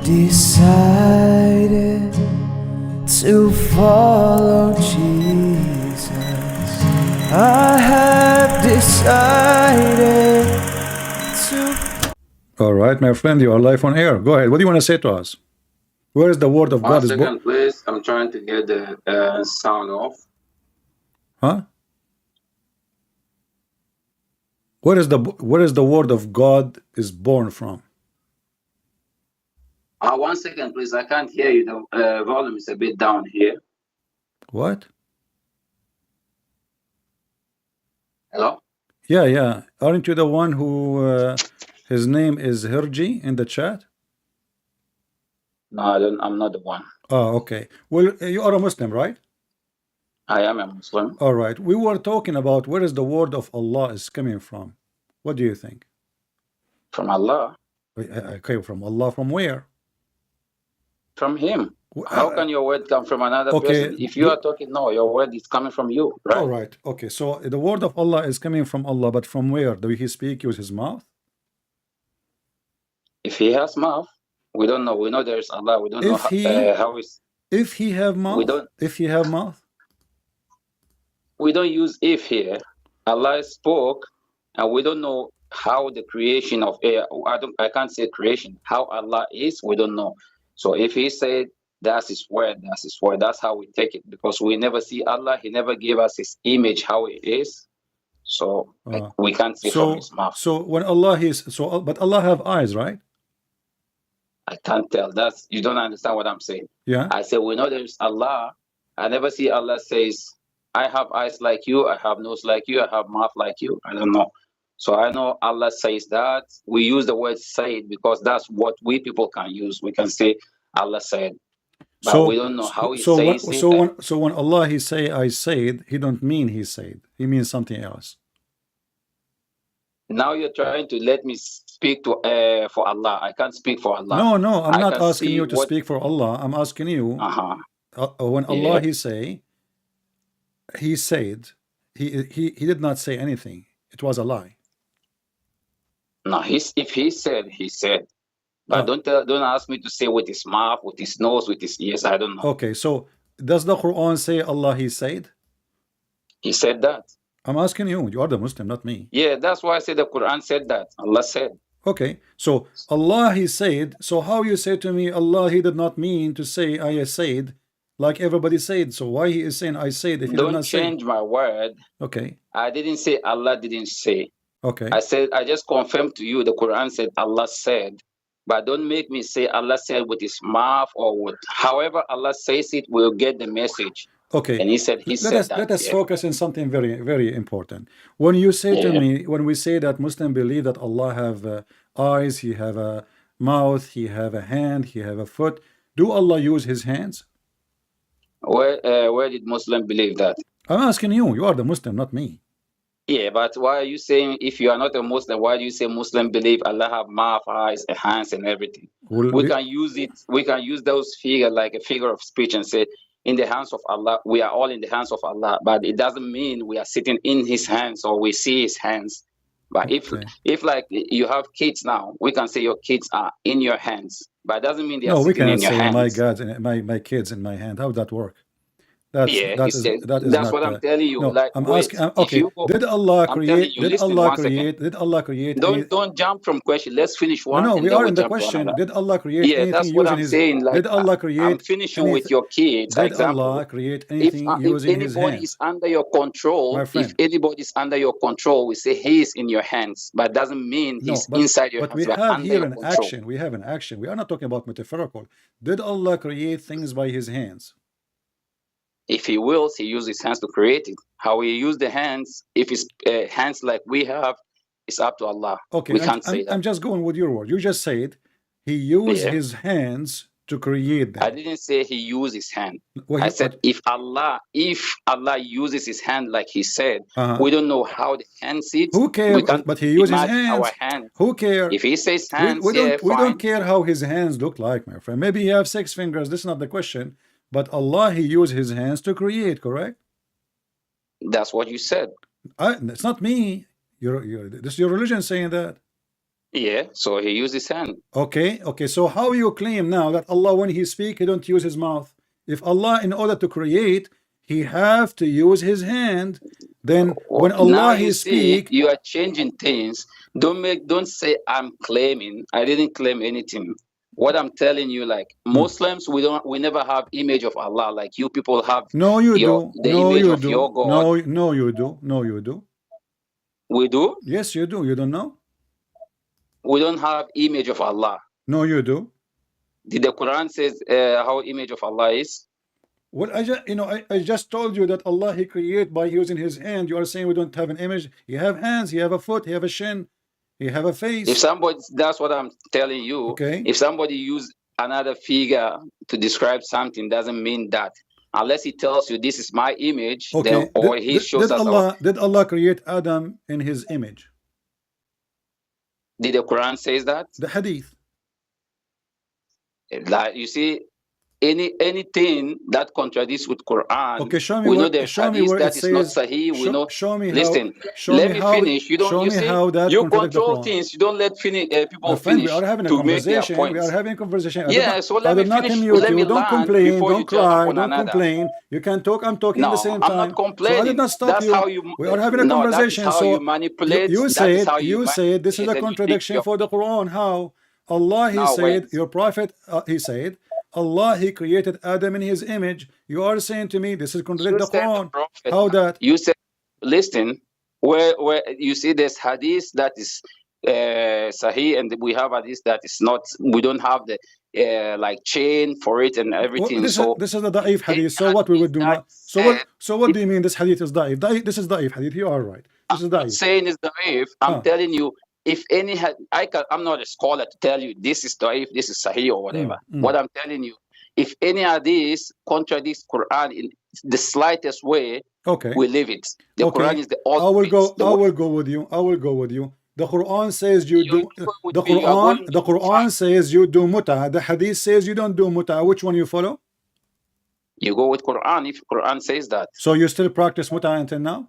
decided to follow Jesus. I have decided to. All right, my friend, you are live on air. Go ahead. What do you want to say to us? Where is the word of God? 1 second, please. I'm trying to get the sound off. Huh? Where is the word of God is born from? 1 second, please. I can't hear you. The volume is a bit down here. What? Hello? Yeah. Aren't you the one who his name is Hirji in the chat? No, I don't. I'm not the one. Oh, okay. Well, you are a Muslim, right? I am a Muslim. All right. We were talking about where is the word of Allah is coming from. What do you think? From Allah. Okay, from Allah, from where? From Him. How can your word come from another person? If you are talking, no, your word is coming from you, right? All right. Okay, so the word of Allah is coming from Allah, but from where? Do He speak with His mouth? If He has mouth, we don't know. We know there is Allah. We don't know how is. If He have mouth. We don't. If He have mouth. We don't use if here. Allah spoke, and we don't know how the creation of air. I can't say creation. How Allah is, we don't know. So if He said that's His word, that's His word. That's how we take it, because we never see Allah. He never gave us His image, how He is. So we can't see from His mouth. So when Allah but Allah have eyes, right? I can't tell. You don't understand what I'm saying. Yeah. I say we know there is Allah. I never see Allah says, I have eyes like you, I have nose like you, I have mouth like you. I don't know. So I know Allah says that. We use the word said because that's what we people can use. We can say Allah said. But we don't know how He says it. So when Allah He say I said, He don't mean He said. He means something else. Now you're trying to let me speak to for Allah. I can't speak for Allah. No, I'm not asking you to speak for Allah. I'm asking you when Allah He say, He said, he did not say anything. It was a lie. No, if He said, He said. But don't ask me to say with His mouth, with His nose, with His ears. I don't know. Okay, so does the Quran say Allah He said? He said that. I'm asking you. You are the Muslim, not me. Yeah, that's why I said the Quran said that. Allah said. Okay, so Allah He said. So how you say to me Allah He did not mean to say I said, like everybody said? So why He is saying I said if He did not say? Don't change my word. Okay. I didn't say Allah didn't say. Okay. I said I just confirmed to you the Quran said Allah said. But don't make me say Allah said with His mouth or with however Allah says it, we'll get the message. Okay. And He said let us focus on something very, very important. When you say to me, when we say that Muslims believe that Allah have eyes, He have a mouth, He have a hand, He have a foot, do Allah use His hands? Where did Muslim believe that? I'm asking you. You are the Muslim, not me. Yeah, but why are you saying if you are not a Muslim, why do you say Muslim believe Allah have mouth, eyes, hands, and everything? We can use it. We can use those figures like a figure of speech and say, in the hands of Allah, we are all in the hands of Allah. But it doesn't mean we are sitting in His hands or we see His hands. But if like you have kids now, we can say your kids are in your hands. But it doesn't mean they are sitting in your hands. No, we can say my kids in my hand. How would that work? That's what I'm telling you. No, like, I'm asking. Okay, did Allah create? Did Allah create? Don't jump from question. Let's finish one. No, we are in the question. Did Allah create anything that's what using I'm His? saying. Like, did Allah create? I'm finishing with your kids. Did Allah create anything using His hands? If anybody is under your control, if anybody is under your control, we say He is in your hands. But it doesn't mean He's inside your hands. But we have here an action. We have an action. We are not talking about metaphorical. Did Allah create things by His hands? If He wills, He uses His hands to create it. How He use the hands, if it's hands like we have, it's up to Allah. Okay, we can't say that. I'm just going with your word. You just said He used His hands to create them. I didn't say He used His hand. I said if Allah uses His hand like He said, we don't know how the hand sits. Who cares? But He uses His hands. Our hands. Who cares? If He says hands, we don't care how His hands look like, my friend. Maybe He have 6 fingers. This is not the question. But Allah, He used His hands to create, correct? That's what you said. It's not me. This is your religion saying that. Yeah, so he used his hand. Okay, so how you claim now that Allah, when he speak, he don't use his mouth? If Allah, in order to create, he have to use his hand, then when Now Allah you he see, speak, you are changing things. Don't say I'm claiming. I didn't claim anything. What I'm telling you, like Muslims, we never have image of Allah like you people have no you do, the image of your God. no you do, no you do. We do. Yes you do. You don't know? We don't have image of Allah. No you do. Did the Quran says how image of Allah is? Well, I just told you that Allah he create by using his hand. You are saying we don't have an image. He have hands, he have a foot, he have a shin, he have a face. If somebody, that's what I'm telling you. Okay. If somebody use another figure to describe something, doesn't mean that. Unless he tells you this is my image, Okay. then, or he shows us. Did Allah create Adam in his image? Did the Quran says that? The hadith. Like you see, anything that contradicts with Quran, okay, show me we where, know there's hadith that is not sahih. We know. Show me listen, how, let me finish. You don't. Show you me see, how that you control things. You don't let people friend, finish. We are having a conversation. We are having a conversation. Yeah, so let me finish. Let me don't complain. Don't cry. Don't another. complain. You can talk. I'm talking at the same time. I'm not complaining. So I did not stop that's you. How you. We are having a conversation. That's how so you manipulate. You said this is a contradiction for the Quran. How? Allah he said, your prophet he said, Allah he created Adam in his image. You are saying to me this is contradict the Quran. How that? You said, listen, where you see this hadith that is sahih, and we have hadith that is not. We don't have the like chain for it and everything. Well, this is the da'if hadith. So what we would do now? So what do you mean this hadith is da'if? This is da'if hadith. You are right. This is da'if. I'm not saying it's da'if. I'm telling you. If any, I'm not a scholar to tell you this is da'if, this is sahih or whatever. What I'm telling you, if any of these contradicts Quran in the slightest way, okay, we leave it. The Quran is the ultimate. I will go with you. I will go with you. The Quran says you do. The Quran says you do muta. The Hadith says you don't do muta. Which one you follow? You go with Quran if Quran says that. So you still practice muta until now?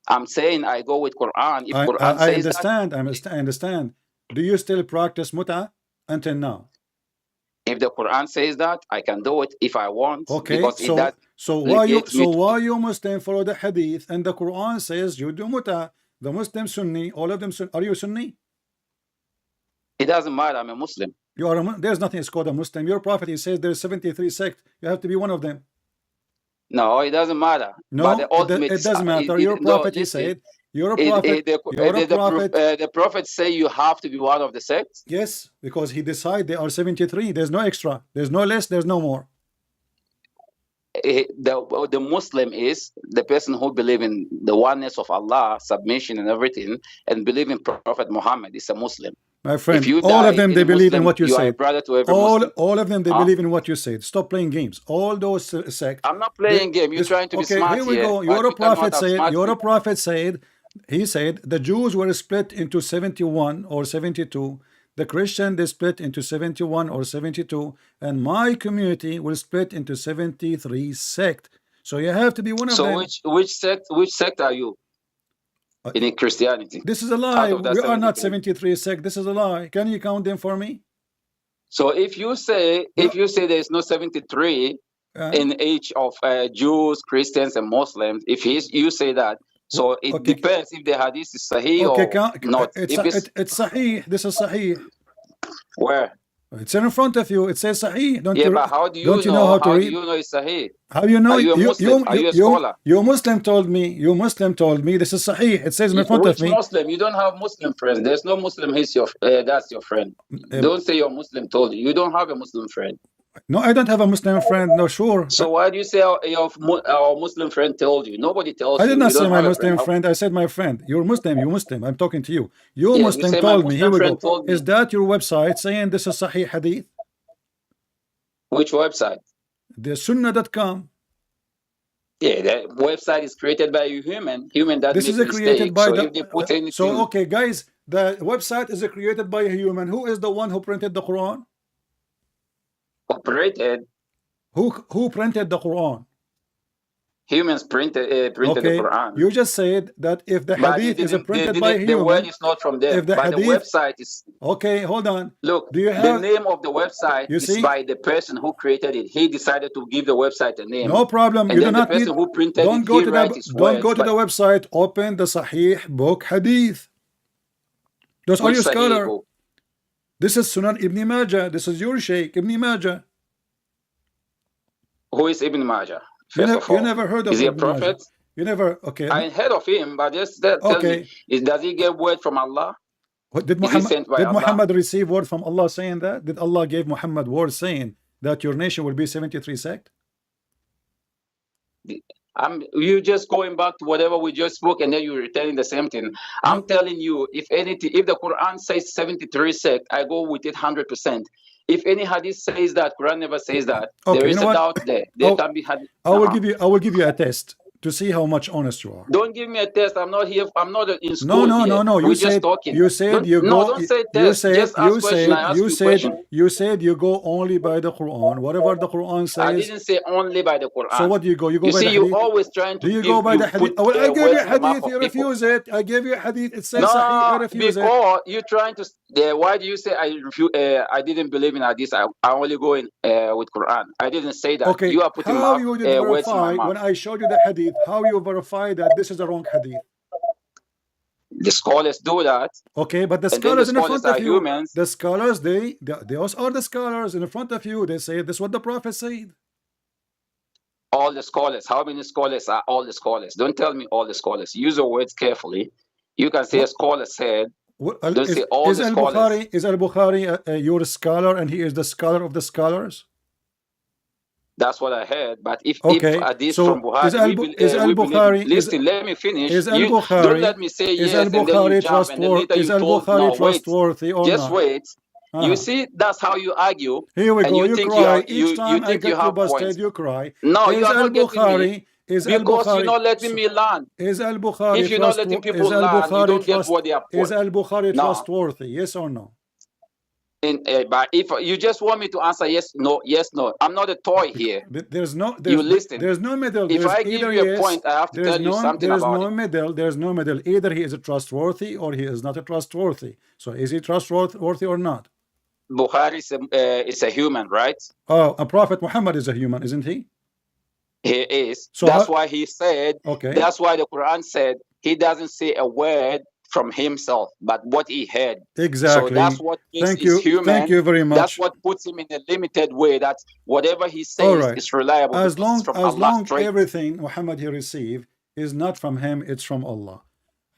I'm saying I go with Quran. If Quran I says understand. that, I understand. Do you still practice muta until now? If the Quran says that, I can do it if I want. Okay. Because so why you Muslim follow the Hadith and the Quran says you do muta? The Muslim Sunni, all of them. Are you Sunni? It doesn't matter. I'm a Muslim. You are. There's nothing called a Muslim. Your prophet he says there's 73 sects. You have to be one of them. No, it doesn't matter. No, it doesn't matter. Your prophet he said. You're a prophet. The prophet say you have to be one of the sects. Yes, because he decided they are 73. There's no extra. There's no less. There's no more. The Muslim is the person who believe in the oneness of Allah, submission and everything, and believe in Prophet Muhammad is a Muslim. My friend, all of them they believe in what you said. All of them they believe in what you said. Stop playing games. All those sects. I'm not playing game. You're trying to be smart here. Here we go. Your prophet said. Your prophet said. He said the Jews were split into 71 or 72. The Christian they split into 71 or 72, and my community will split into 73 sect. So you have to be one of them. So which sect are you? In Christianity. This is a lie. We are not 73 sect. This is a lie. Can you count them for me? So if you say there is no 73 in each of Jews, Christians, and Muslims, if you say that, so it depends if the hadith is sahih or not. It's sahih. This is sahih. Where? It's in front of you. It says sahih. But how do you know how to read? How do you know it's sahih? How you know? Are you a Muslim? Are you a scholar? Your Muslim told me. Your Muslim told me this is sahih. It says in front of me. Which Muslim? You don't have Muslim friends. There's no Muslim. That's your friend. Don't say your Muslim told you. You don't have a Muslim friend. No, I don't have a Muslim friend. No, sure. So why do you say our Muslim friend told you? Nobody tells you. I did not say my Muslim friend. I said my friend. You're Muslim. You Muslim. I'm talking to you. Your Muslim told me. Here we go. Is that your website saying this is Sahih Hadith? Which website? The Sunnah.com. Yeah, that website is created by a human. That this makes is created by so okay, guys. The website is created by a human. Who is the one who printed the Quran? Operated. Who printed the Quran? Humans printed the Quran. You just said that if the hadith is printed by the word human, is not from them. if the but hadith, the website is. Okay, hold on. Look, do you have the name of the website you is see? by the person who created it. He decided to give the website a name. No problem. And you then do not the person need. who printed Don't it, go he to write the. his Don't words, go to the website. Open the Sahih book Hadith. Those are your scholar. book? This is Sunan Ibn Majah. This is your Sheikh Ibn Majah. Who is Ibn Majah? You never heard of Is he a Ibn prophet? Majah? You never. Okay. I heard of him, but just tell me, does he get word from Allah? Did Muhammad receive word from Allah saying that? Did Allah give Muhammad word saying that your nation will be 73 sect? You just going back to whatever we just spoke, and then you're retelling the same thing. I'm telling you, if anything, if the Quran says 73 sect, I go with it 100%. If any hadith says that, Quran never says that. There is a doubt there. There can be hadith. I will give you a test to see how much honest you are. Don't give me a test. I'm not here. I'm not in school. No. We're just talking. You said you go. Don't say test. Just ask question. You said you go only by the Quran. Whatever the Quran says. I didn't say only by the Quran. So what do you go? You go by the hadith. You always trying to. Do you go by the hadith? Well, I gave you a hadith. You refuse it. I gave you a hadith. It says Sahih. You refuse it. Before you trying to. Why do you say I refuse? I didn't believe in hadith. I only go in with Quran. I didn't say that. Okay. You are putting how you did words in my verify mouth. when I showed you the hadith? How you verify that this is the wrong hadith? The scholars do that. Okay, but the scholars in front of you, humans. The scholars, those are the scholars in front of you. They say this is what the Prophet said. All the scholars. How many scholars are all the scholars? Don't tell me all the scholars. Use your words carefully. You can say a scholar said. Don't say all the scholars. Is Al-Bukhari your scholar and he is the scholar of the scholars? That's what I heard. But if hadith from Bukhari, listen, let me finish. Don't let me say yes and then you jump and then later you told no, trustworthy or just not? wait. You see, that's how you argue. Here we go. You think cry. you think you have busted, points. You cry. No, you are not getting me. Because you're not letting me learn. Is Al-Bukhari if you're not letting people learn, you don't get what they are for. Is Al-Bukhari trustworthy? Yes or no? But if you just want me to answer yes, no, I'm not a toy here. There's no. You listen. There's no middle. If I give you a point, I have to tell you something about it. There's no middle. Either he is trustworthy or he is not trustworthy. So is he trustworthy or not? Bukhari is a human, right? Oh, a Prophet Muhammad is a human, isn't he? He is. So that's why he said. Okay. That's why the Quran said he doesn't say a word from himself, but what he heard. Exactly. So that's what makes him human. Thank you very much. That's what puts him in a limited way. That whatever he says is reliable. As long everything Muhammad he received is not from him, it's from Allah.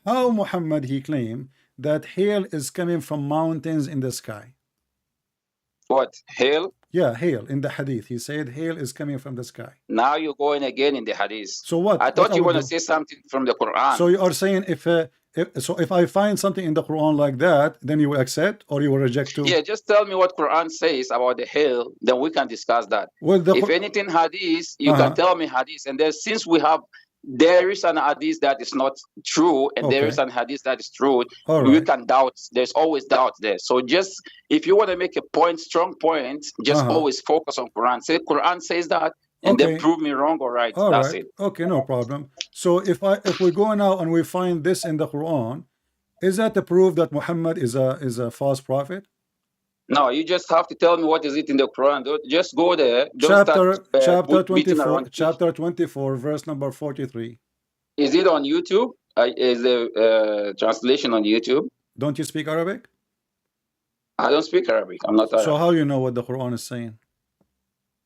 How Muhammad he claimed that hail is coming from mountains in the sky? What? Hail? Yeah, hail. In the hadith, he said hail is coming from the sky. Now you're going again in the hadith. So what? I thought you want to say something from the Quran. So you are saying if I find something in the Quran like that, then you will accept or you will reject too? Yeah, just tell me what Quran says about the hail, then we can discuss that. Well, if anything hadith, you can tell me hadith. And then since there is an hadith that is not true, and there is an hadith that is true. We can doubt. There's always doubt there. So just if you want to make a point, strong point, just always focus on Quran. Say Quran says that, and then prove me wrong or right. That's it. Okay, no problem. So if we go now and we find this in the Quran, is that the proof that Muhammad is a false prophet? No, you just have to tell me what is it in the Quran. Just go there. Chapter 24, verse number 43. Is it on YouTube? Is the translation on YouTube? Don't you speak Arabic? I don't speak Arabic. I'm not Arab. So how you know what the Quran is saying?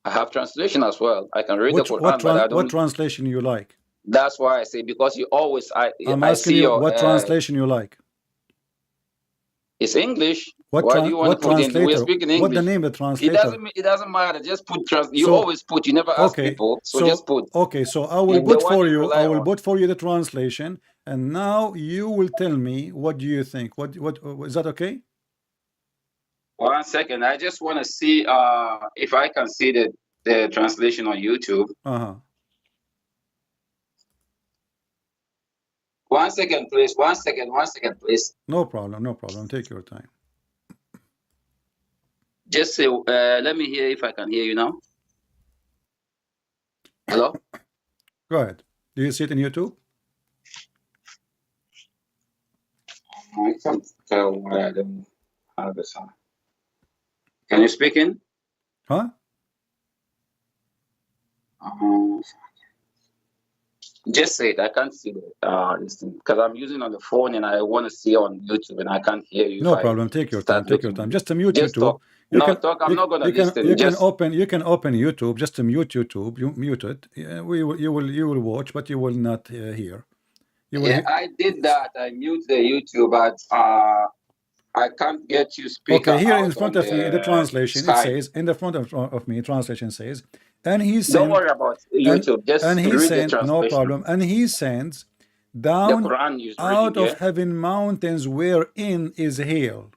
I have translation as well. I can read the Quran, but I don't. What translation you like? That's why I say, because you always. I'm asking you what translation you like. It's English. Why do you want to put in? We're speaking English. What the name of the translator? It doesn't matter. Just put You always put. You never ask people. So just put. Okay. So I will put for you. I will put for you the translation, and now you will tell me what do you think. What is that okay? 1 second. I just want to see if I can see the translation on YouTube. 1 second, please. 1 second. 1 second, please. No problem. No problem. Take your time. Just say, let me hear if I can hear you now. Hello? Go ahead. Do you see it in YouTube? I can't tell why I don't have the sound. Can you speak in? Huh? Just say it. I can't see this thing because I'm using on the phone and I want to see on YouTube and I can't hear you. No problem. Take your time. Take your time. Just to mute just YouTube. Talk. You no, can, talk. I'm not gonna listen. You can open YouTube. Just to mute YouTube. You mute it. You will watch, but you will not hear. I did that. I mute the YouTube, but I can't get you speaker. Okay, here in front of me, in the translation, Skype. it says, in the front of me, translation says, and he sent. Don't worry about YouTube. Just and he read sent, the translation. no problem. And he sends down the Qur'an is out reading, of heaven mountains wherein is hail.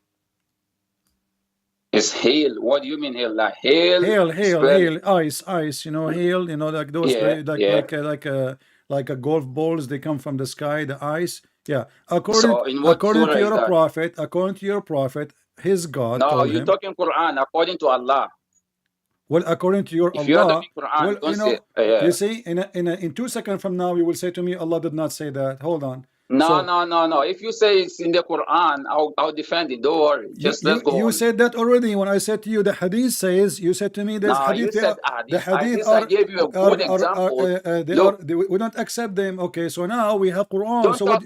Is hail? What do you mean hail? Like hail? Hail, ice. You know, hail. You know, like those, like a golf balls. They come from the sky. The ice. Yeah. According to your prophet, his God. No, told you're him, talking Quran according to Allah. Well, according to your if Allah, Quran, well, you know, you see, in 2 seconds from now, you will say to me, Allah did not say that. Hold on. No. If you say it's in the Quran, I'll defend it. Don't worry. Just let's go. You said that already when I said to you the hadith says. You said to me there's hadith. You said the hadith I gave you a good example. We don't accept them. Okay, so now we have Quran. Don't so talk,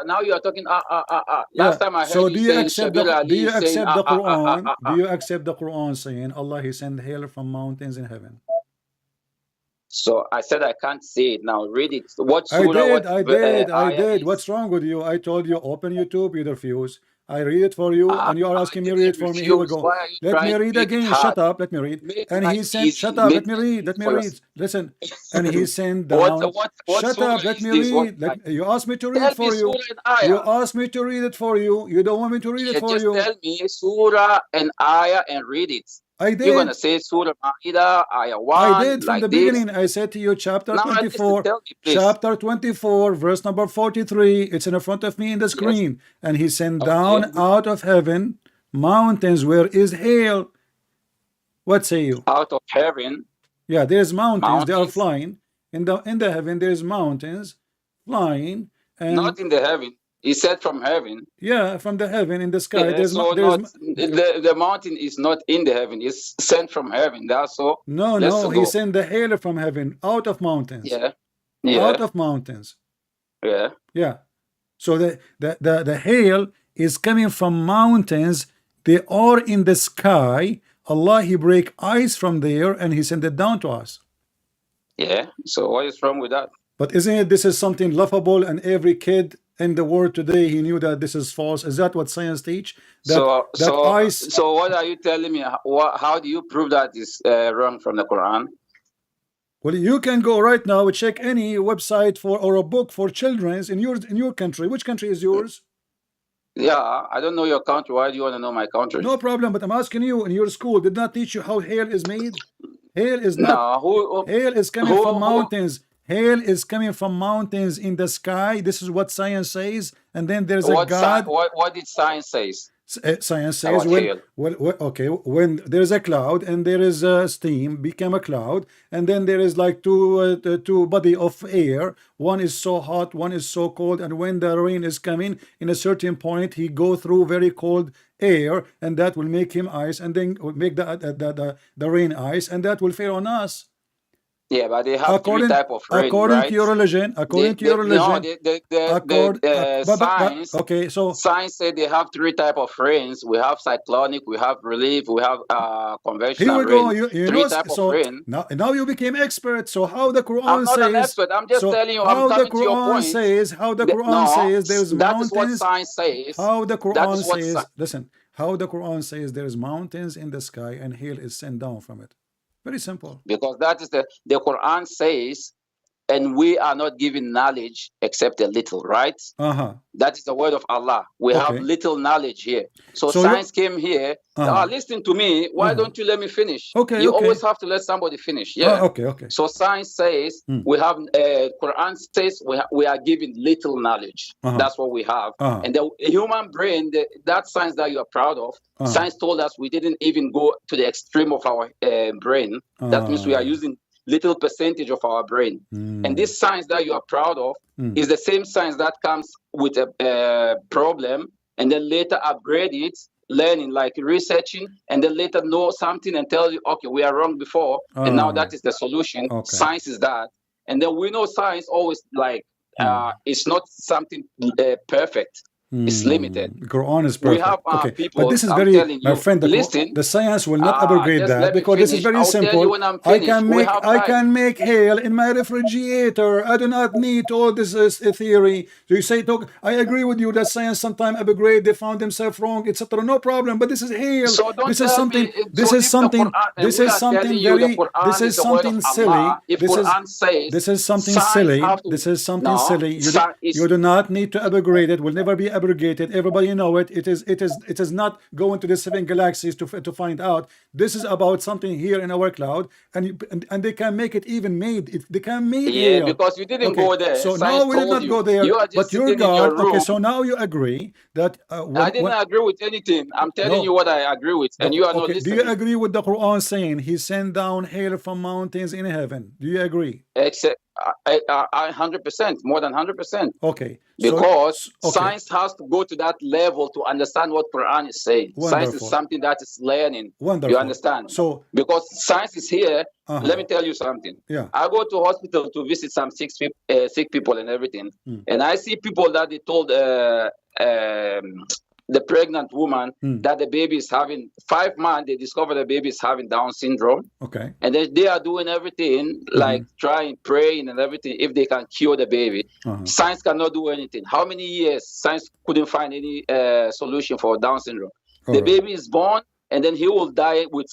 now you are talking Last time I heard so you do you accept the Quran? Do you accept the Quran saying Allah He sent hail from mountains in heaven? So I said I can't say it now. Read it. What surah? I did. What's wrong with you? I told you open YouTube. You refuse. I read it for you, and you are asking me to read it for me. Here we go. Let me read again. Shut up. Let me read. And he sent. Shut up. Let me read. Let me read. Listen. And he sent down. Shut up. Let me read. You asked me to read it for you. You asked me to read it for you. You don't want me to read it for you. Just tell me surah and ayah and read it. I did. You're gonna say Surah Ma'idah, Ayah 1. I did from the beginning. I said to you, chapter 24, chapter 24, verse number 43. It's in front of me in the screen. Yes. And he sent down out of heaven mountains where is hail. What say you? Out of heaven. Yeah, there's mountains. They are flying. In the heaven, there's mountains flying. And not in the heaven. He said from heaven. Yeah, from the heaven in the sky. Yeah, the mountain is not in the heaven. It's sent from heaven. That's all. No. He sent the hail from heaven out of mountains. Yeah. Out of mountains. Yeah. So the hail is coming from mountains. They are in the sky. Allah He break ice from there and He sent it down to us. Yeah. So what is wrong with that? But isn't it this is something laughable, and every kid in the world today he knew that this is false? Is that what science teach? So what are you telling me? How do you prove that is wrong from the Quran? Well, you can go right now and check any website or a book for children in your country. Which country is yours? Yeah, I don't know your country. Why do you want to know my country? No problem, but I'm asking you, in your school did not teach you how hail is made? Hail is not. Hail is coming from mountains. Hail is coming from mountains in the sky. This is what science says. And then there's a God. What did science say? Science says when there's a cloud and there is steam become a cloud, and then there is like two body of air. One is so hot, one is so cold, and when the rain is coming in a certain point, he go through very cold air, and that will make him ice, and then will make the rain ice, and that will fall on us. Yeah, but they have three type of rain, according to your religion. Science said they have three type of rains. We have cyclonic, we have relief, we have conventional rain. Here we go. Type of rain. Now you became expert. So how the Quran I'm not says? An expert. I'm just telling you. How the Quran says? How the Quran says there's mountains? That is what science says. How the Quran says? Listen. How the Quran says there's mountains in the sky and hail is sent down from it. Very simple. Because that is the Quran says, and we are not given knowledge except a little, right? That is the word of Allah. We have little knowledge here. So science came here. Listen to me. Why don't you let me finish? You always have to let somebody finish. Yeah. So science says we have. Quran says we are given little knowledge. That's what we have. And the human brain, that science that you are proud of, science told us we didn't even go to the extreme of our brain. That means we are using little percentage of our brain. And this science that you are proud of is the same science that comes with a problem and then later upgrade it, learning, like researching, and then later know something and tell you, okay, we are wrong before, and now that is the solution. Science is that. And then we know science always like it's not something perfect. It's limited. Quran is perfect. We have okay, people, but this is I'm very, telling my you, friend. The science will not abrogate that because this is very simple. I can make hail in my refrigerator. I do not need all this theory. So you say, I agree with you that science sometimes abrogate. They found themselves wrong, etc. No problem. But this is hail. So this is something. This is something. This is something very. This is something silly. This is something silly. This is something silly. You do not need to abrogate it. Will never be abrogated. Everybody know it. It is not going to the 7 galaxies to find out. This is about something here in our cloud, and they can make it even made. They can make it. Yeah, because you didn't go there. So now we did not go there. But you're God. Okay, so now you agree that I didn't agree with anything. I'm telling you what I agree with, and you are not listening. Do you agree with the Quran saying He sent down hail from mountains in heaven? Do you agree? Except I 100%, more than 100%. Okay. Because science has to go to that level to understand what Quran is saying. Wonderful. Science is something that is learning. Wonderful. You understand? So because science is here, let me tell you something. Yeah. I go to hospital to visit some sick people and everything, and I see people that they told the pregnant woman that the baby is having 5 months. They discover the baby is having Down syndrome. Okay. And they are doing everything like trying, praying, and everything if they can cure the baby. Science cannot do anything. How many years science couldn't find any solution for Down syndrome? The baby is born and then he will die with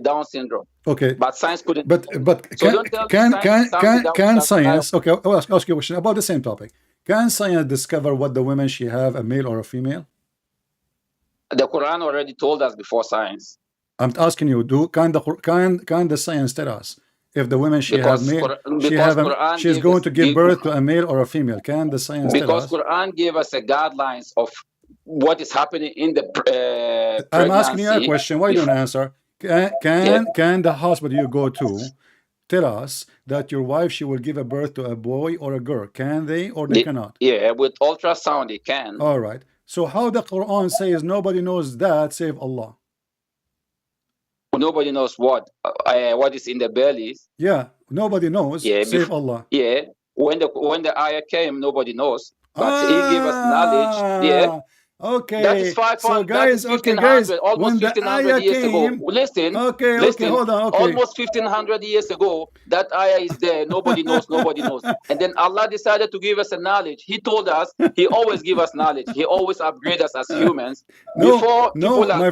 Down syndrome. Okay. But science couldn't. But so can science? Okay, I'll ask you a question about the same topic. Can science discover what the woman she have, a male or a female? The Quran already told us before science. I'm asking you, can the science tell us if the woman she has male, she's going to give birth to a male or a female? Can the science tell us? Because Quran gave us the guidelines of what is happening in the pregnancy. I'm asking you a question. Why don't you answer? Can the hospital you go to tell us that your wife, she will give a birth to a boy or a girl? Can they or they cannot? Yeah, with ultrasound they can. All right. So how the Quran says nobody knows that save Allah? Nobody knows what is in the bellies. Yeah, nobody knows save Allah. Yeah, when the ayah came, nobody knows. But He gave us knowledge. Yeah. Okay. That is 500. So guys, almost 1500 years ago. Listen. Okay, hold on. Okay. Almost 1500 years ago, that ayah is there. Nobody knows. And then Allah decided to give us a knowledge. He told us He always give us knowledge. He always upgrade us as humans. Before people are going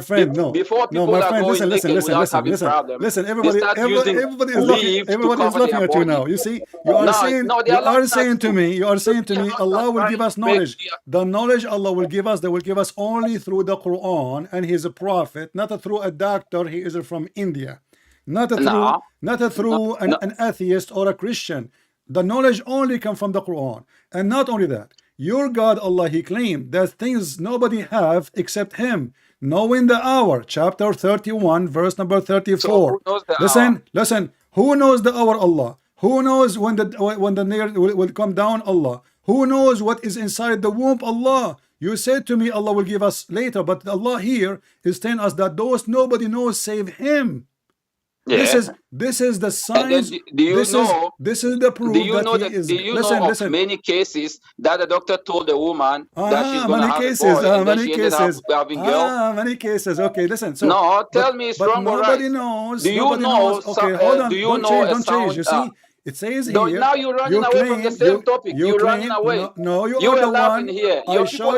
listen. Everybody is laughing at you now. You see, you are saying to me, Allah will give us knowledge. The knowledge Allah will give us, will give us only through the Quran and His prophet, not through a doctor. He is from India, not through an atheist or a Christian. The knowledge only comes from the Quran. And not only that, your God Allah, He claimed that things nobody have except Him, knowing the hour. Chapter 31 verse number 34. So listen, who knows the hour? Allah. Who knows when the near will come down? Allah. Who knows what is inside the womb? Allah. You said to me Allah will give us later, but Allah here is telling us that those nobody knows save Him. Yeah. This is the signs. This is the proof that He is. Do you know of many cases that the doctor told the woman that she's going to have a boy, and then she ended up having girl? Many cases. Okay, listen. So, no, tell me it's wrong or right. Nobody knows. Do you know? Okay, hold on. Don't change. You see. It says here. Now you're running away from the same topic. You're running away. No, you are the one. Here. I show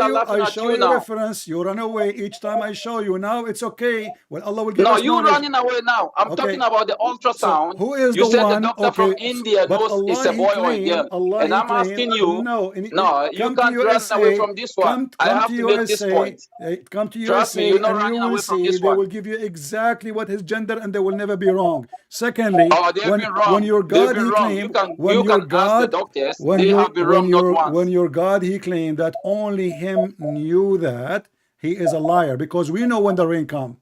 you the reference. You run away each time I show you. Now it's okay. Well, Allah will give us knowledge. No, you're running away now. I'm talking about the ultrasound. So who is you the said one? the doctor from India knows it's a boy or a girl. And I'm asking you. No, you can't run away from this one. I have to make this point. Come to USA. Trust me, you're not running away from this one. They will give you exactly what his gender, and they will never be wrong. Secondly, when your God He claimed, when your God He claimed that only Him knew that, He is a liar, because we know when the rain come.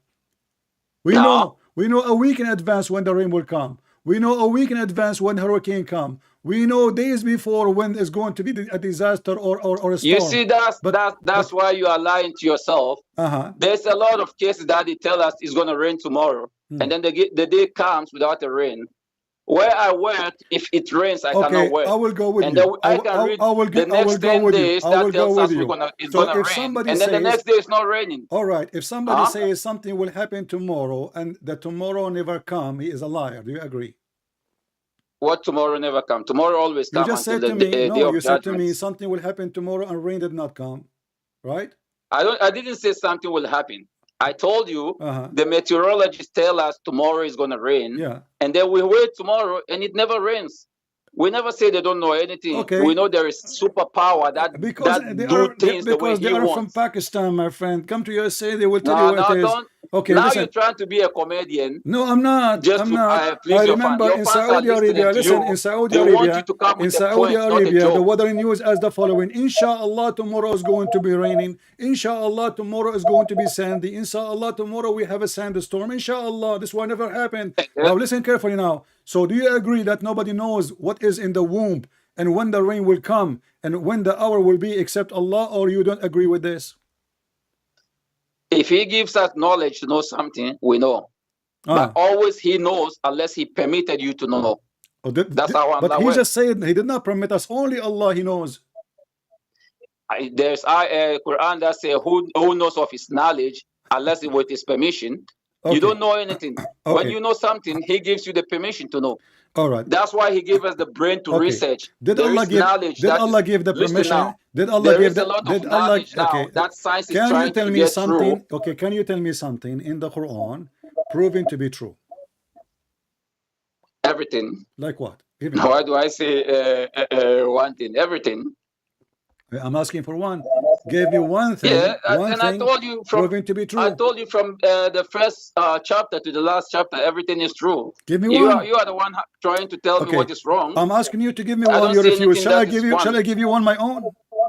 We know a week in advance when the rain will come. We know a week in advance when hurricane come. We know days before when it's going to be a disaster or a storm. You see, that's why you are lying to yourself. There's a lot of cases that they tell us it's going to rain tomorrow, and then the day comes without a rain. Where I work, if it rains, I cannot work. I will go with and you. I can read the next 10 days that tells us it's going to rain. And then the next day it's not raining. All right. If somebody says something will happen tomorrow and the tomorrow never come, he is a liar. Do you agree? What tomorrow never come? Tomorrow always comes. You just said to me, no, you said to me something will happen tomorrow and rain did not come. Right? I didn't say something will happen. I told you the meteorologists tell us tomorrow is going to rain, and then we wait tomorrow and it never rains. We never say they don't know anything. Okay. We know there is superpower that do things the way he wants. From Pakistan, my friend. Come to USA, they will tell you what it is. Okay, now listen. You're trying to be a comedian. No, I'm not. Just I'm to, not. please I your remember fans. in Saudi Arabia, listen, in Saudi Arabia, the weather news as the following. Inshallah, tomorrow is going to be raining. Inshallah, tomorrow is going to be sandy. Inshallah, tomorrow we have a sandstorm. Inshallah, this will never happen. Now listen carefully now. So do you agree that nobody knows what is in the womb and when the rain will come and when the hour will be except Allah, or you don't agree with this? If he gives us knowledge to know something, we know. But always he knows unless he permitted you to know. That's how Allah But he just said he did not permit us. Only Allah, he knows. There's a Qur'an that says who knows of his knowledge unless it with his permission. You don't know anything. When you know something, he gives you the permission to know. All right. That's why he gave us the brain to research. Did Allah give the permission? Did Allah give the knowledge now that science is trying to get through. Okay, can you tell me something in the Quran proven to be true? Everything. Like what? Why do I say one thing? Everything. I'm asking for one. Give me one thing. Yeah, one and thing I told you from proven to be true. I told you from the first chapter to the last chapter, everything is true. Give me one. You are the one trying to tell me what is wrong. I'm asking you to give me one. You refuse. Shall I give you one my own?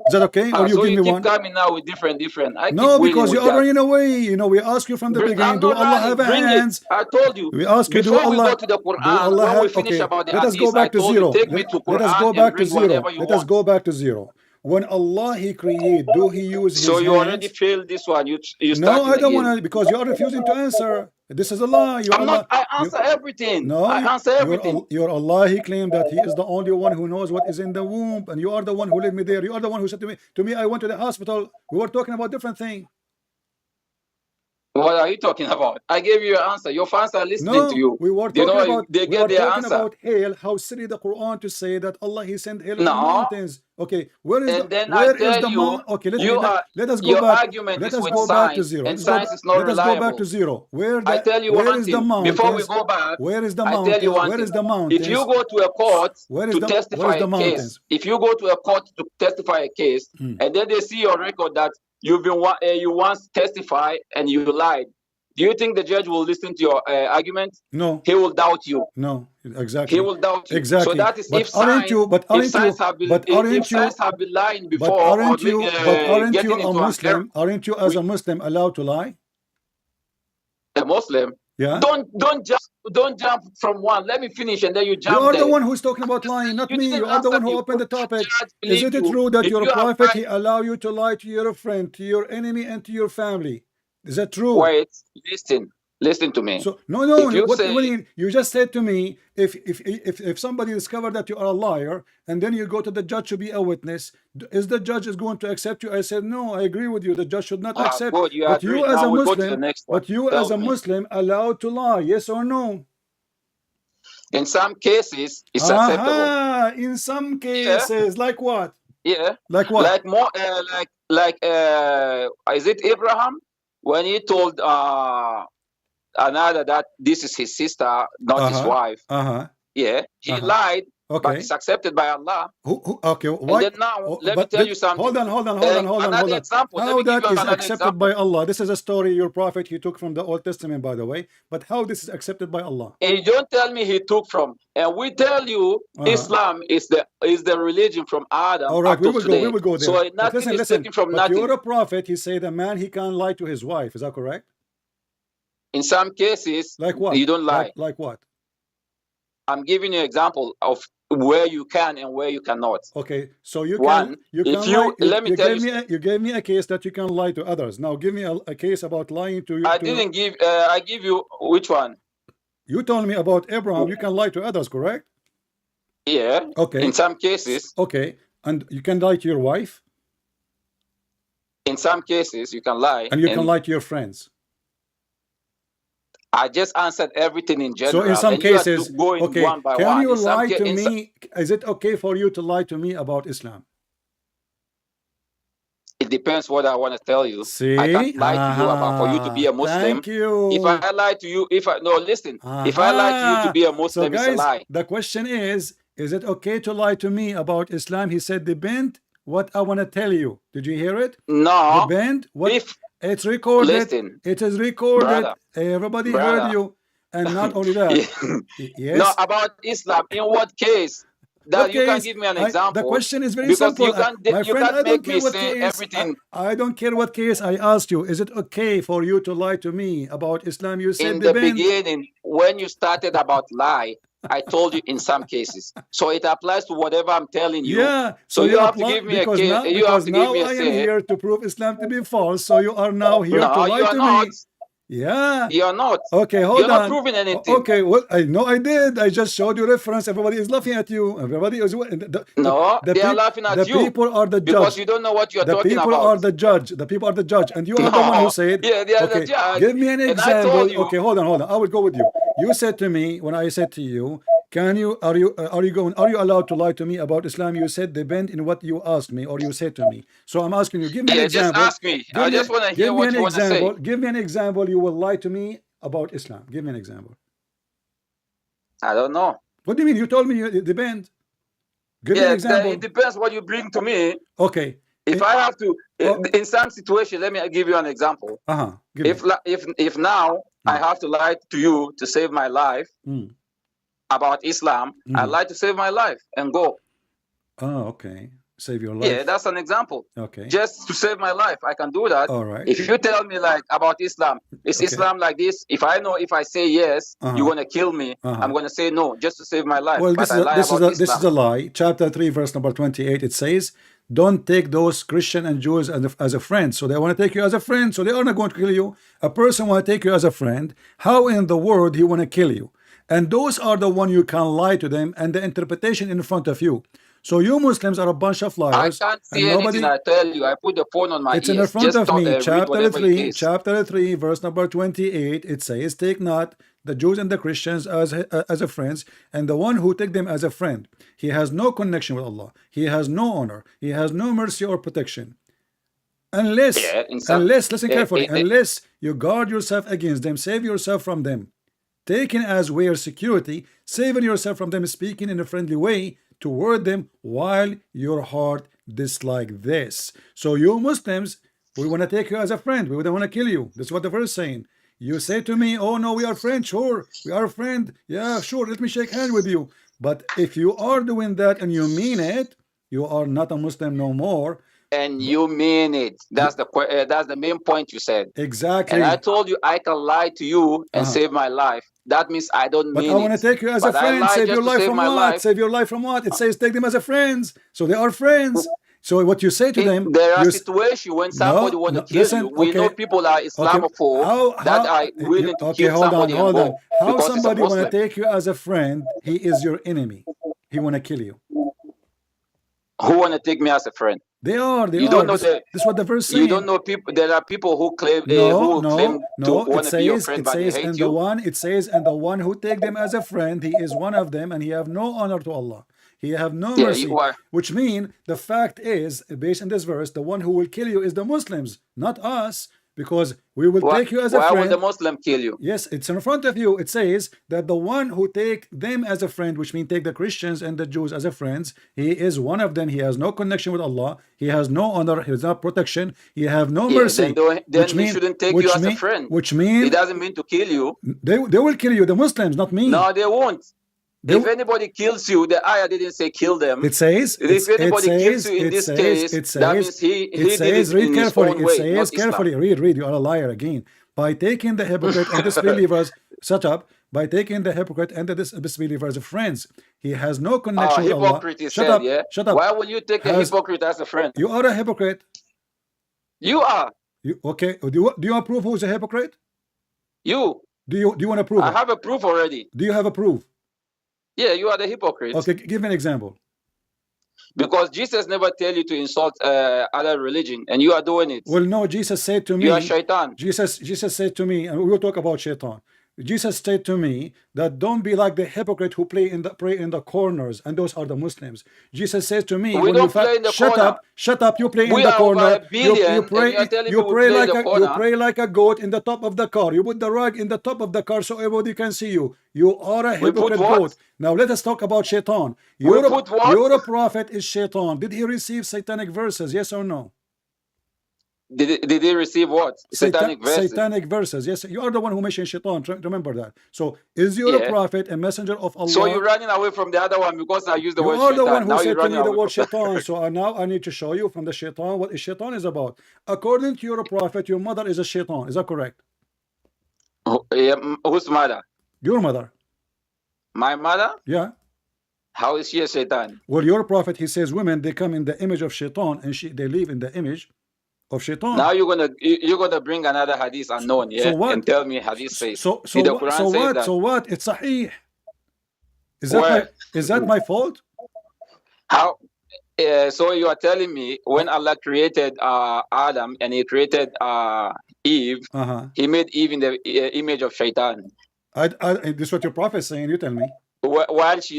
Is that okay? Or you give me one? So you keep coming now with different. No, because you are running away. You know, we ask you from the beginning. Do Allah have hands? I told you. We ask you. Do Allah? We go to the Quran, when we finish about the let us go back to zero. Let us go back to zero. Let us go back to zero. When Allah He create, do He use His So you hands? already failed this one. You no, I don't want to, because you are refusing to answer. This is a lie. I answer everything. No, I answer everything. Your Allah, He claimed that He is the only one who knows what is in the womb, and you are the one who led me there. You are the one who said to me, I went to the hospital. We were talking about different thing. What are you talking about? I gave you your answer. Your fans are listening to you. We were talking about hail. How silly the Quran to say that Allah He sent hail in the mountains. Okay, where is the mountain? Okay, let us go back. Let us go back to zero. And science is not reliable. Let us go back to zero. I tell you one thing. Before we go back, where is the mountain? I tell you one where is the mountain? If you go to a court to testify a case, if you go to a court to testify a case, and then they see your record that you once testified and you lied, do you think the judge will listen to your argument? No. He will doubt you. No, exactly. He will doubt you. Exactly. So that is if science have been lying before, aren't you a Muslim? Aren't you as a Muslim allowed to lie? A Muslim? Yeah. Don't jump from one. Let me finish and then you jump. You are the one who's talking about lying, not me. You are the one who opened the topic. Is it true that your prophet he allow you to lie to your friend, to your enemy, and to your family? Is that true? Wait, listen to me. So no. You just said to me, if somebody discovered that you are a liar, and then you go to the judge to be a witness, is the judge is going to accept you? I said no. I agree with you. The judge should not accept. Good, but you as a Muslim, allowed to lie? Yes or no? In some cases, it's acceptable. In some cases, like what? Yeah. Like what? Like more, is it Abraham? When he told another that this is his sister, not his wife, yeah, he lied, but it's accepted by Allah. Okay, what? And then now, let me tell you something. Hold on. Example. How that is accepted by Allah? This is a story your prophet he took from the Old Testament, by the way. But how this is accepted by Allah? And you don't tell me he took from, and we tell you Islam is the religion from Adam. All right, we will go there. So nothing is taken from nothing. You're a prophet. He said a man he can't lie to his wife. Is that correct? In some cases, like what? You don't lie. Like what? I'm giving you an example of where you can and where you cannot. Okay, so you One, you if can you lie. let me tell you, You gave me a case that you can lie to others. Now give me a case about lying to you. I didn't give. I give you which one? You told me about Abraham. You can lie to others, correct? Yeah. Okay. In some cases. Okay, and you can lie to your wife. In some cases, you can lie. And you can lie to your friends. I just answered everything in general. So in some cases, okay, one by can one. you lie to me? Is it okay for you to lie to me about Islam? It depends what I want to tell you. See? I can't lie to you about for you to be a Muslim. Thank you. If I lie to you, if I lie to you to be a Muslim, so guys, it's a lie. The question is it okay to lie to me about Islam? He said, depend what I want to tell you. Did you hear it? No. Depend what If it's recorded. Listen, it is recorded. Brother, Everybody heard you. And not only that. Yes. No, about Islam. In what case? That you can give me an example. The question is very simple. My friend, I don't care what case. Everything. I don't care what case. I asked you, is it okay for you to lie to me about Islam? You said in the beginning, when you started about lie, I told you in some cases. So it applies to whatever I'm telling you. Yeah. So you have to give me a case. You have to give me a say. I am here to prove Islam to be false. So you are now here to lie to me. Yeah. You're not. Okay, hold on. You're not proving anything. Okay, well, I know I did. I just showed you reference. Everybody is laughing at you. Everybody is. They are laughing at you. The people are the judge. Because you don't know what you're talking about. The people are the judge. The people are the judge. And you are the one who said, yeah, they are the judge. Give me an example. Okay, hold on. I will go with you. You said to me, when I said to you, are you allowed to lie to me about Islam? You said depend in what you asked me or you said to me. So I'm asking you, give me an example. Just ask me. I just want to hear what you want to say. Give me an example. You will lie to me about Islam. Give me an example. I don't know. What do you mean? You told me it depends. Give me an example. It depends what you bring to me. Okay. If I have to, in some situation, let me give you an example. If now I have to lie to you to save my life about Islam, I lie to save my life and go. Oh, okay. Save your life. Yeah, that's an example. Okay. Just to save my life, I can do that. All right. If you tell me like about Islam, is Islam like this? If I know if I say yes, you're gonna kill me. I'm gonna say no, just to save my life. Well, this is a lie. Chapter 3, verse number 28. It says, "Don't take those Christian and Jews as a friend." So they want to take you as a friend. So they are not going to kill you. A person want to take you as a friend. How in the world he want to kill you? And those are the one you can lie to them and the interpretation in front of you. So you Muslims are a bunch of liars. I can't see anything. I tell you, I put the phone on my ears. It's in front of me. Chapter 3, verse number 28. It says, "Take not the Jews and the Christians as a friends, and the one who take them as a friend, he has no connection with Allah. He has no honor. He has no mercy or protection. Unless, listen carefully, unless you guard yourself against them, save yourself from them, taking as way your security, saving yourself from them, speaking in a friendly way toward them while your heart dislike this." So you Muslims, we want to take you as a friend. We don't want to kill you. That's what the verse is saying. You say to me, "Oh no, we are friends." Sure, we are a friend. Yeah, sure, let me shake hands with you. But if you are doing that and you mean it, you are not a Muslim no more. And you mean it. That's the main point you said. Exactly. And I told you I can lie to you and save my life. That means I don't mean it. But I want to take you as a friend. Save your life from what? Save your life from what? It says take them as a friends. So they are friends. So what you say to them, there are situations when somebody want to kill you. We know people are Islamophobes that are willing to kill somebody. Hold on. How somebody want to take you as a friend? He is your enemy. He want to kill you. Who want to take me as a friend? They are. You don't know this is what the verse says. You don't know people. There are people who claim to want to be your friend, but they hate you. It says, and the one who take them as a friend, he is one of them, and he have no honor to Allah. He have no mercy. Which means the fact is, based on this verse, the one who will kill you is the Muslims, not us. Because we will take you as a friend. Why would the Muslim kill you? Yes, it's in front of you. It says that the one who take them as a friend, which means take the Christians and the Jews as a friends, he is one of them. He has no connection with Allah. He has no honor. He has no protection. He have no mercy. Then he shouldn't take you as a friend. Which means it doesn't mean to kill you. They will kill you. The Muslims, not me. No, they won't. If anybody kills you, the ayah didn't say kill them. It says, if anybody kills you in this case, that means he did it read in carefully. his own way, it says carefully. Read. You are a liar again. By taking the hypocrite and disbelievers, shut up. by taking the hypocrite and the disbeliever as friends. He has no connection with Allah. Hypocrite, he Shut said, up, yeah? shut up. Why would you take a hypocrite as a friend? You are a hypocrite. You are. Okay, do you approve who's a hypocrite? You. Do you want to prove I it? have a proof already. Do you have a proof? Yeah, you are the hypocrite. Okay, give me an example. Because Jesus never tell you to insult other religion, and you are doing it. Well, no, Jesus said to me, you are shaitan. Jesus said to me, and we will talk about shaitan. Jesus said to me that don't be like the hypocrite who pray in the corners, and those are the Muslims. Jesus says to me, we don't play in the corner. Shut up, you play we in the corner. You pray like a goat in the top of the car. You put the rug in the top of the car so everybody can see you. You are a hypocrite goat. Now let us talk about shaitan. Your prophet is shaitan. Did he receive satanic verses? Yes or no? Did he receive what? Satanic verses? Satanic verses. Yes, you are the one who mentioned shaitan. Remember that. So, is your prophet a messenger of Allah? So you're running away from the other one because I used the word shaitan. You are the shaitan. one who now said to me the word shaitan. So now I need to show you from the shaitan what shaitan is about. According to your prophet, your mother is a shaitan. Is that correct? Whose mother? Your mother. My mother? Yeah. How is she a shaitan? Well, your prophet, he says women, they come in the image of shaitan, and they live in the image of shaitan. Now you're gonna bring another hadith unknown, yeah, and tell me hadith says. So what? It's sahih. Is that my fault? How? So you are telling me when Allah created Adam and He created Eve, He made Eve in the image of shaitan. This is what your prophet is saying. You tell me. While she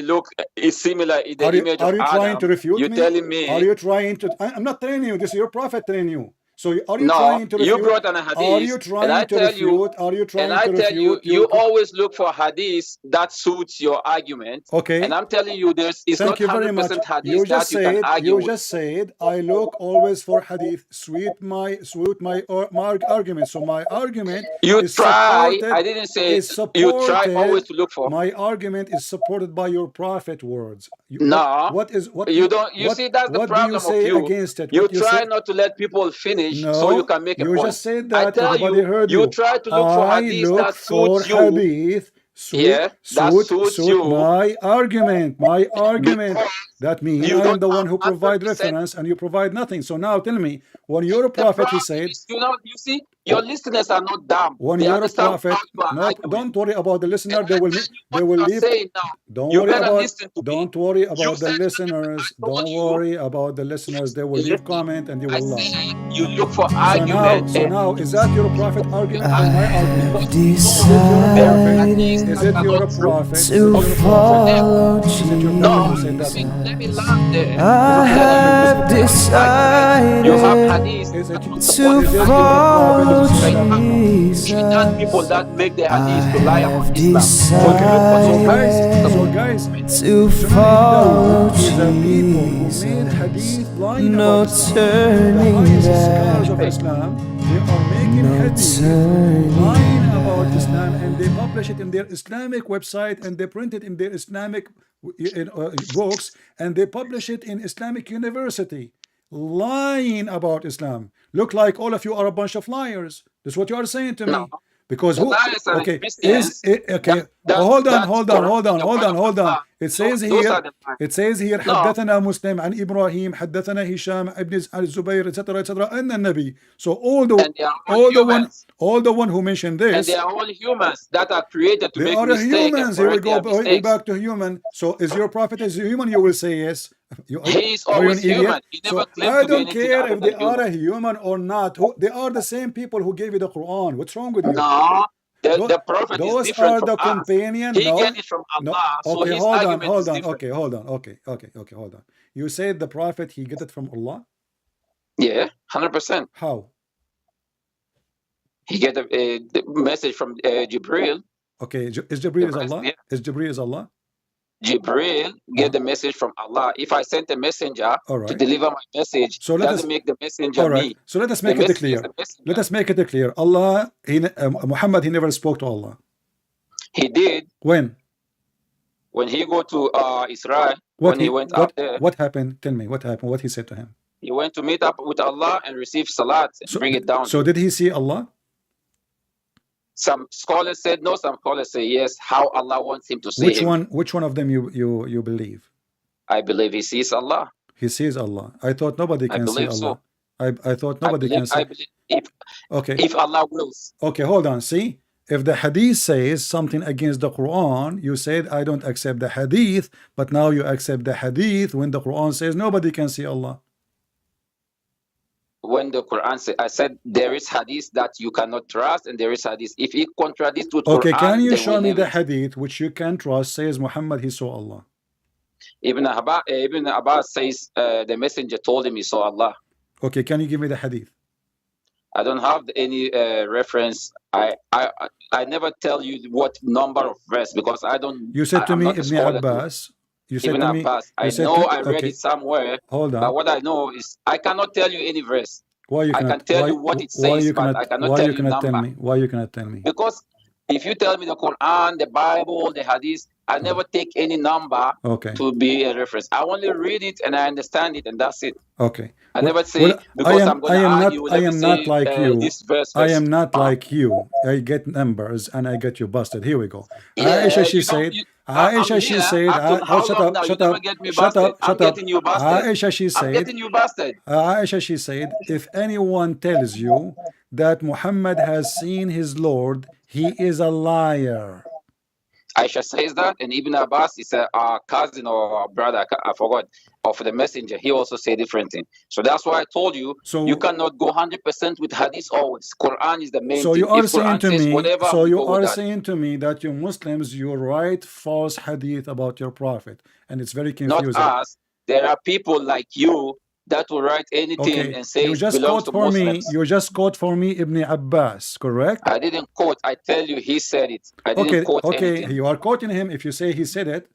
is similar in the image of Adam. Are you trying to refute me? Telling me? Are you trying to? I'm not telling you. This is your prophet telling you. So are you trying to refute? You brought an hadith. Are you trying to refute? Are you trying to refute? You always look for hadith that suits your argument. Okay. And I'm telling you, it's not 100% hadith you just that you can argue. You just said I look always for hadith suit my argument. So my argument is supported. I didn't say you try always to look for. My argument is supported by your prophet words. What you don't. You see, that's the problem of you. Against it? You try not to let people finish. So you can make a point. You just said that. I tell you try to look for hadith that suits you. Hadith suits you. My argument. That means I am the one who provide reference and you provide nothing. So now tell me, when your prophet he said, you see, your listeners are not dumb. When your prophet, no, don't worry about the listener. They will leave. Don't worry about the listeners. Don't worry about the listeners. They will leave comment and you will laugh. You look for argument. So now, is that your prophet argument? Is it your prophet? To follow Jesus. Let me laugh there. I have decided to follow Jesus. People that make the hadith to lie about Islam. To follow Jesus. No turning back. They are making hadith lying about Islam, and they publish it in their Islamic website, and they print it in their Islamic books, and they publish it in Islamic university, lying about Islam. Look like all of you are a bunch of liars. That's what you are saying to me. Because who? Okay, hold on. It says here حدثنا مسلم عن إبراهيم حدثنا هشام ابن الزبير etc. أن النبي. So all the one who mentioned this, and they are all humans that are created to make mistakes. They are humans. Here we go back to human. So is your prophet is human? You will say yes. He is always human. He never I don't care if they are a human or not. They are the same people who gave you the Quran. What's wrong with you? No. The prophet is different from companions. He get it from Allah. No. Okay, so hold on. Okay, hold on. You said the prophet he get it from Allah? Yeah, 100%. How? He get a message from Jibril. Okay, is Jibril is Allah? Yeah. Is Jibril is Allah? Jibril get the message from Allah. If I sent a messenger to deliver my message, so doesn't make the messenger me. So let us make it clear. Let us make it clear. Allah, Muhammad, he never spoke to Allah. He did. When? When he go to Israel. When he went up there. What happened? Tell me what happened. What he said to him. He went to meet up with Allah and receive salat and bring it down. So did he see Allah? Some scholars said no, some scholars say yes. How Allah wants him to see him. Which one of them you believe? I believe he sees Allah. He sees Allah. I thought nobody can see Allah. I thought nobody can see. I believe okay. If Allah wills. Okay, hold on. See, if the hadith says something against the Quran, you said I don't accept the hadith, but now you accept the hadith when the Quran says nobody can see Allah. When the Quran says, I said there is hadith that you cannot trust, and there is hadith. If it contradicts with okay, Quran, can you show me the hadith which you can trust says Muhammad he saw Allah? Ibn Abbas says the messenger told him he saw Allah. Okay, can you give me the hadith? I don't have any reference. I never tell you what number of verse because I don't. You said to me Ibn Abbas. You said Ibn to me. Abbas. I know I read it somewhere. Hold on. But what I know is I cannot tell you any verse. Why you cannot, I can tell you what it says, but I cannot tell you number. Why you cannot tell me? Because if you tell me the Quran, the Bible, the Hadith, I never take any number to be a reference. I only read it and I understand it, and that's it. Okay. I never say because I'm going to argue. I am not like you. This verse. I am not like you. I get numbers and I get you busted. Here we go. Yeah, Aisha, she said. Aisha, she said. Shut up! Shut up! Shut up! Shut up! Aisha, she said. I'm getting you busted. Aisha, she said. If anyone tells you that Muhammad has seen his Lord, he is a liar. Aisha says that, and Ibn Abbas is a cousin or a brother, I forgot, of the messenger. He also said different thing. So that's why I told you, you cannot go 100% with hadith always. Quran is the main thing. You are saying to me, so you are saying to me that you Muslims, you write false hadith about your prophet, and it's very confusing. Not us. There are people like you that will write anything and say it belongs to Muslims. You just quote for me Ibn Abbas, correct? I didn't quote. I tell you, he said it. I didn't quote anything. You are quoting him if you say he said it.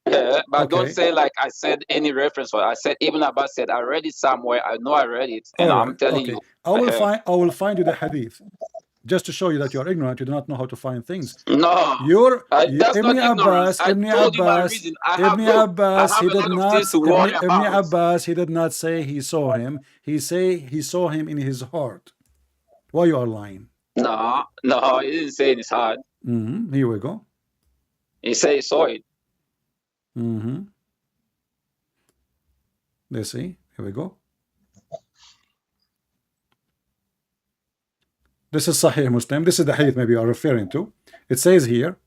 Yeah, but don't say like I said any reference. I said Ibn Abbas said I read it somewhere. I know I read it, and I'm telling you. I will find you the hadith. Just to show you that you are ignorant, you do not know how to find things. No, that's Ibn not Abbas. Ibn Abbas. He did not say he saw him. He saw him in his heart. Why you are lying? No, he didn't say in his heart. Here we go. He said he saw it. Let's see. Here we go. This is Sahih Muslim. This is the hadith maybe you are referring to. It says here,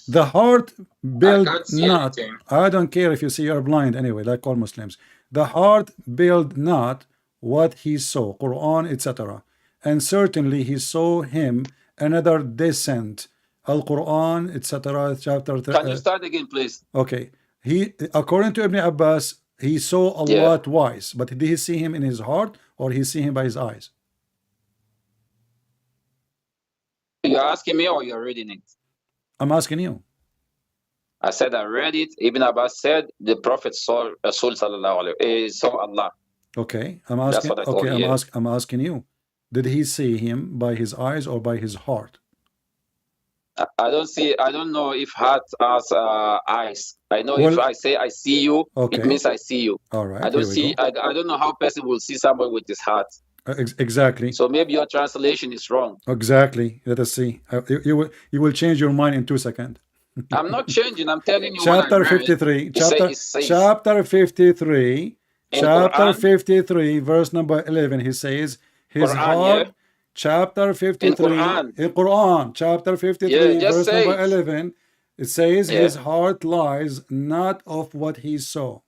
the heart build not. I don't care if you see you're blind anyway, like all Muslims. The heart build not what he saw, Quran, etc. And certainly he saw him another descent, Al-Quran, etc. Chapter. Can you start again, please? Okay. According to Ibn Abbas, he saw Allah twice, but did he see him in his heart or he see him by his eyes? You're asking me or you're reading it? I'm asking you. I said I read it. Ibn Abbas said the Prophet saw Rasul sallallahu alaihi saw Allah. Okay, I'm asking. I'm asking you. Did he see him by his eyes or by his heart? I don't know if heart has eyes. I know if I say I see you, it means I see you. All right. I don't see. I don't know how a person will see somebody with his heart. Exactly. So maybe your translation is wrong. Exactly. Let us see. You will change your mind in 2 seconds. I'm not changing. I'm telling you. Chapter 53. Chapter 53. Chapter 53, verse number 11. He says, his heart. Chapter 53. In Quran. Chapter 53, verse number 11. It says, his heart lies not of what he saw.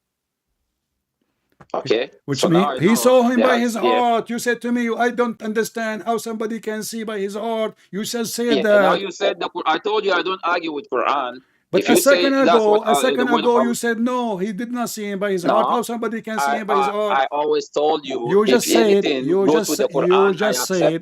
Okay. Which means he saw him by his heart. You said to me, I don't understand how somebody can see by his heart. You just said that. Now you said that. I told you I don't argue with Quran. But a second ago, you said no, he did not see him by his heart. How somebody can see him by his heart? I always told you. You just said.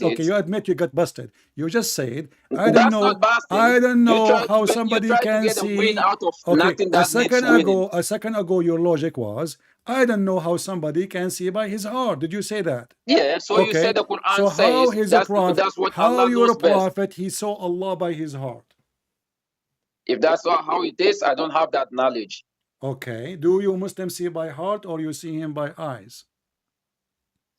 Okay, you admit you got busted. You just said. I don't know how somebody can see. Okay, a second ago, your logic was, I don't know how somebody can see by his heart. Did you say that? Yeah. So you said the Quran says. So how is a prophet? How you're a prophet? Best. He saw Allah by his heart. If that's not how it is, I don't have that knowledge. Okay. Do you Muslims see by heart or you see him by eyes?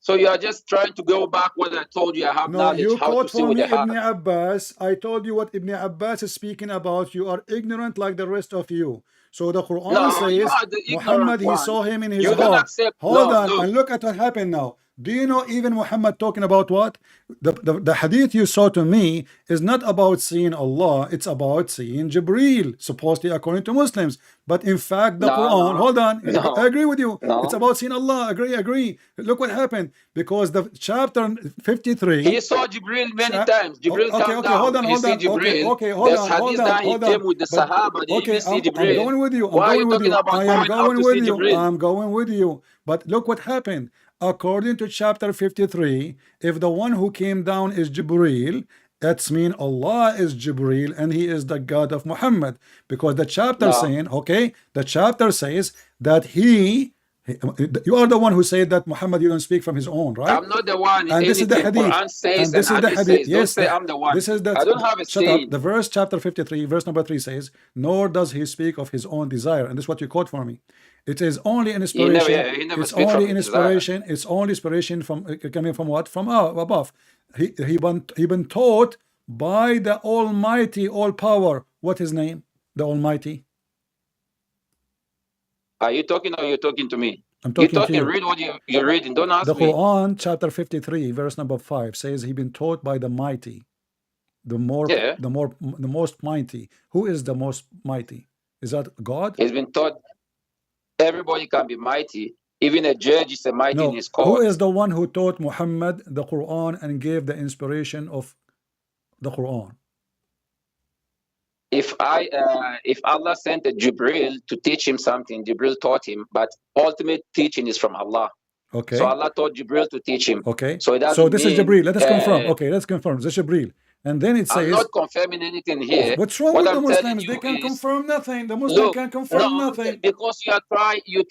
So you are just trying to go back what I told you. I have No, knowledge you how to quote see for with me the heart. Ibn Abbas. I told you what Ibn Abbas is speaking about. You are ignorant like the rest of you. So the Quran No, you says are the ignorant Muhammad, he one. saw him in his You don't heart. accept. Hold No, on, look. and look at what happened now. Do you know even Muhammad talking about what? The hadith you saw to me is not about seeing Allah, it's about seeing Jibreel, supposedly according to Muslims. But in fact, the No, Quran, no, hold on, no, I agree with you. It's no. about seeing Allah. Agree. Look what happened. Because the chapter 53. He saw Jibril many times. Jibril Okay, come down. hold If you see on. Jibril, Okay, there's hadith that he hold on. came with the But Sahaba. They okay, didn't see I'm Jibril. going with you. Why are you talking about I am going out going to with see you. Jibril? I'm going with you. But look what happened. According to chapter 53, if the one who came down is Jibril, that's mean Allah is Jibril and he is the God of Muhammad. Because the chapter No. saying, okay, the chapter says that you are the one who said that Muhammad didn't speak from his own, right? I'm not the one. And this is the Anything hadith. Quran says And this is the hadith hadith. says. Don't Yes, say I'm the one. this is the. I don't have a Shut up. saying. The verse, chapter 53, verse number 3 says, "Nor does he speak of his own desire." And this is what you quote for me. It is only an He never, inspiration. he never It's speak from only his an desire. inspiration. It's only inspiration from coming from what? From above. He been taught by the Almighty, all power. What his name? The Almighty. Are you talking or you're talking to me? I'm talking to you. Read what you're reading. Don't ask The me. Quran, chapter 53, verse number 5 says he been taught by the mighty, the most mighty. Who is the most mighty? Is that God? He's been taught everybody can be mighty. Even a judge is a mighty in his court. Who is the one who taught Muhammad the Quran and gave the inspiration of the Quran? If Allah sent a Jibril to teach him something, Jibril taught him, but ultimate teaching is from Allah. Okay. So Allah taught Jibril to teach him. Okay. So this is Jibril. Let us confirm. Okay, let's confirm. This is Jibril. And then it says, I'm not confirming anything here. What's wrong with the Muslims? They can confirm nothing. The Muslim can confirm nothing. Because you're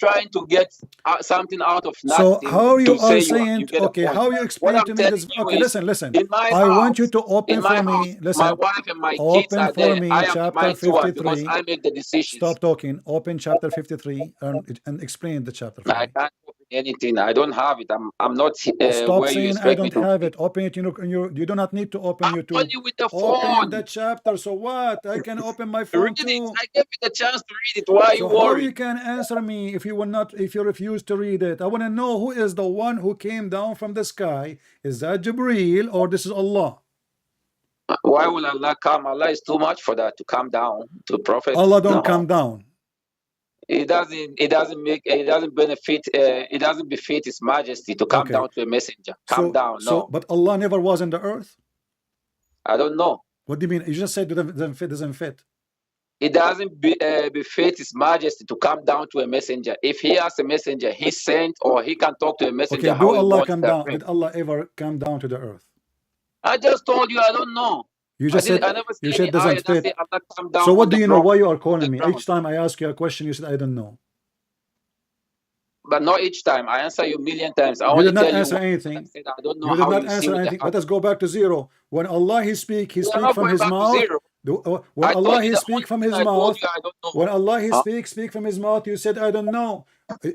trying to get something out of nothing. So how you are saying, okay, how you explain to me this? Okay, listen. I want you to open for me. Listen. My wife and my kids are there. I am chapter 53. Because I make the decisions. Stop talking. Open chapter 53 and explain the chapter. I can't open anything. I don't have it. I'm not. Stop saying I don't have it. Open it. You do not need to open YouTube. You with the open the chapter. So what? I can open my phone too. I gave you the chance to read it. Why you worry? How you can answer me if you will not? If you refuse to read it, I want to know who is the one who came down from the sky. Is that Jibreel or this is Allah? Why will Allah come? Allah is too much for that to come down to Prophet. Allah don't come down. It doesn't befit His Majesty to come down to a messenger. Come down. No. But Allah never was in the earth. I don't know. What do you mean? You just said doesn't fit. It doesn't befit His Majesty to come down to a messenger. If He has a messenger, He sent or He can talk to a messenger. Okay, do Allah come down? Did Allah ever come down to the earth? I just told you I don't know. You just said doesn't fit. So what do you know? Why you are calling me? Each time I ask you a question, you said I don't know. But not each time. I answer you a million times. You did not answer anything. I don't know you did not answer anything. Let us go back to zero. When Allah He speak from His mouth. When Allah He speak from His mouth. When Allah He speak from His mouth, you said I don't know.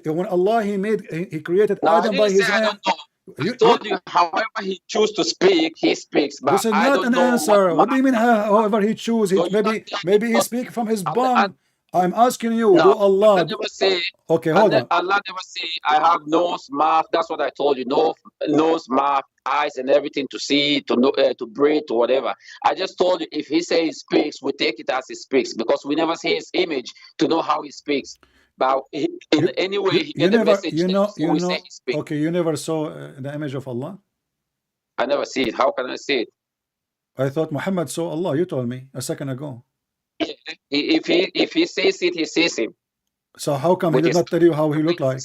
When Allah He created Adam by His hand. I told you, however He choose to speak, He speaks. But this is not an answer. What do you mean? However He choose? Maybe He speak from His bum. I'm asking you, do Allah never say, okay, hold on. Allah never say, I have nose, mouth. That's what I told you. Nose, mouth, eyes, and everything to see, to know, to breathe, to whatever. I just told you, if He says He speaks, we take it as He speaks because we never see His image to know how He speaks. But in any way, He get a message. We say He speaks. Okay, you never saw the image of Allah? I never see it. How can I see it? I thought Muhammad saw Allah. You told me a second ago. If he says it, he sees him. So how come He did not tell you how He looked like?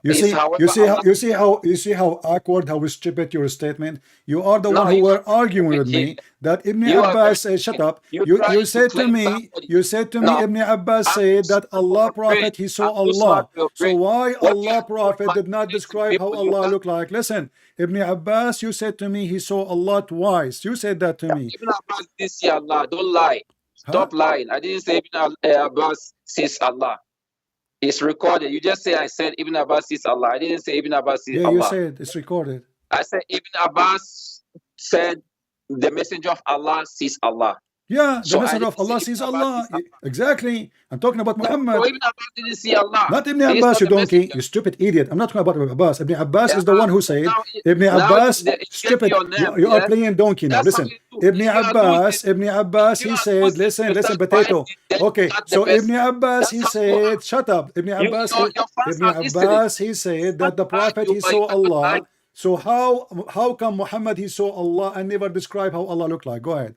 You see how awkward, how stupid your statement. You are the one who were arguing with me that Ibn Abbas said, shut up. You said to me, Ibn Abbas said that Allah Prophet He saw Allah. So why Allah Prophet did not describe how Allah looked like? Listen, Ibn Abbas, you said to me He saw Allah twice. You said that to me. Ibn Abbas did see Allah. Don't lie. Stop lying. I didn't say Ibn Abbas sees Allah. It's recorded. You just say I said Ibn Abbas is Allah. I didn't say Ibn Abbas is Yeah, Allah. you said it's recorded. I said Ibn Abbas said the messenger of Allah sees Allah. Yeah, the So messenger of Allah sees Allah. Exactly. I'm talking about Muhammad. So Ibn Abbas didn't see Allah. Not Ibn He's Abbas, not you the donkey, messenger. you stupid idiot. I'm not talking about Ibn Abbas. Ibn Abbas is the one who said, Ibn now Abbas, you get stupid, your name, you are yeah? playing donkey now. That's how Listen, you do. Ibn If you are Abbas, losing, Ibn Abbas, if you he are said, losing, listen, you listen, start potato. fighting, then Okay, you cut the so best. Ibn Abbas, That's he how you are. said, shut up. Ibn Abbas, your fans Ibn are listening. Abbas, he said that the prophet, he saw Allah. So how come Muhammad, he saw Allah and never describe how Allah looked like? Go ahead.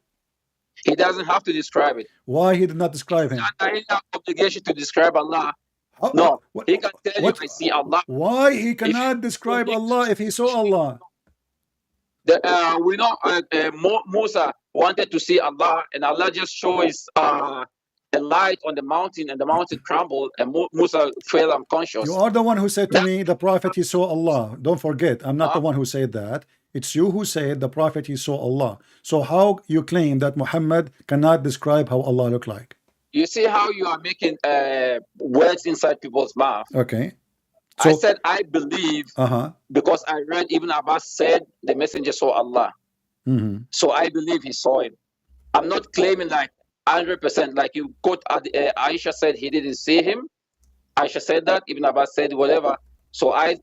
He doesn't have to describe it. Why he did not describe him? Under any obligation to describe Allah. How, No, what, he can tell you I see Allah. Why he cannot describe Allah if he saw Allah? We know Musa wanted to see Allah, and Allah just shows a light on the mountain, and the mountain crumbled, and Musa fell unconscious. You are the one who said to me, the prophet, he saw Allah. Don't forget, I'm not the one who said that. It's you who said the prophet, he saw Allah. So how you claim that Muhammad cannot describe how Allah looked like? You see how you are making words inside people's mouth. Okay. So, I said I believe because I read Ibn Abbas said the messenger saw Allah. So I believe he saw him. I'm not claiming like 100%, like you quote Aisha said he didn't see him. Aisha said that, Ibn Abbas said whatever. So I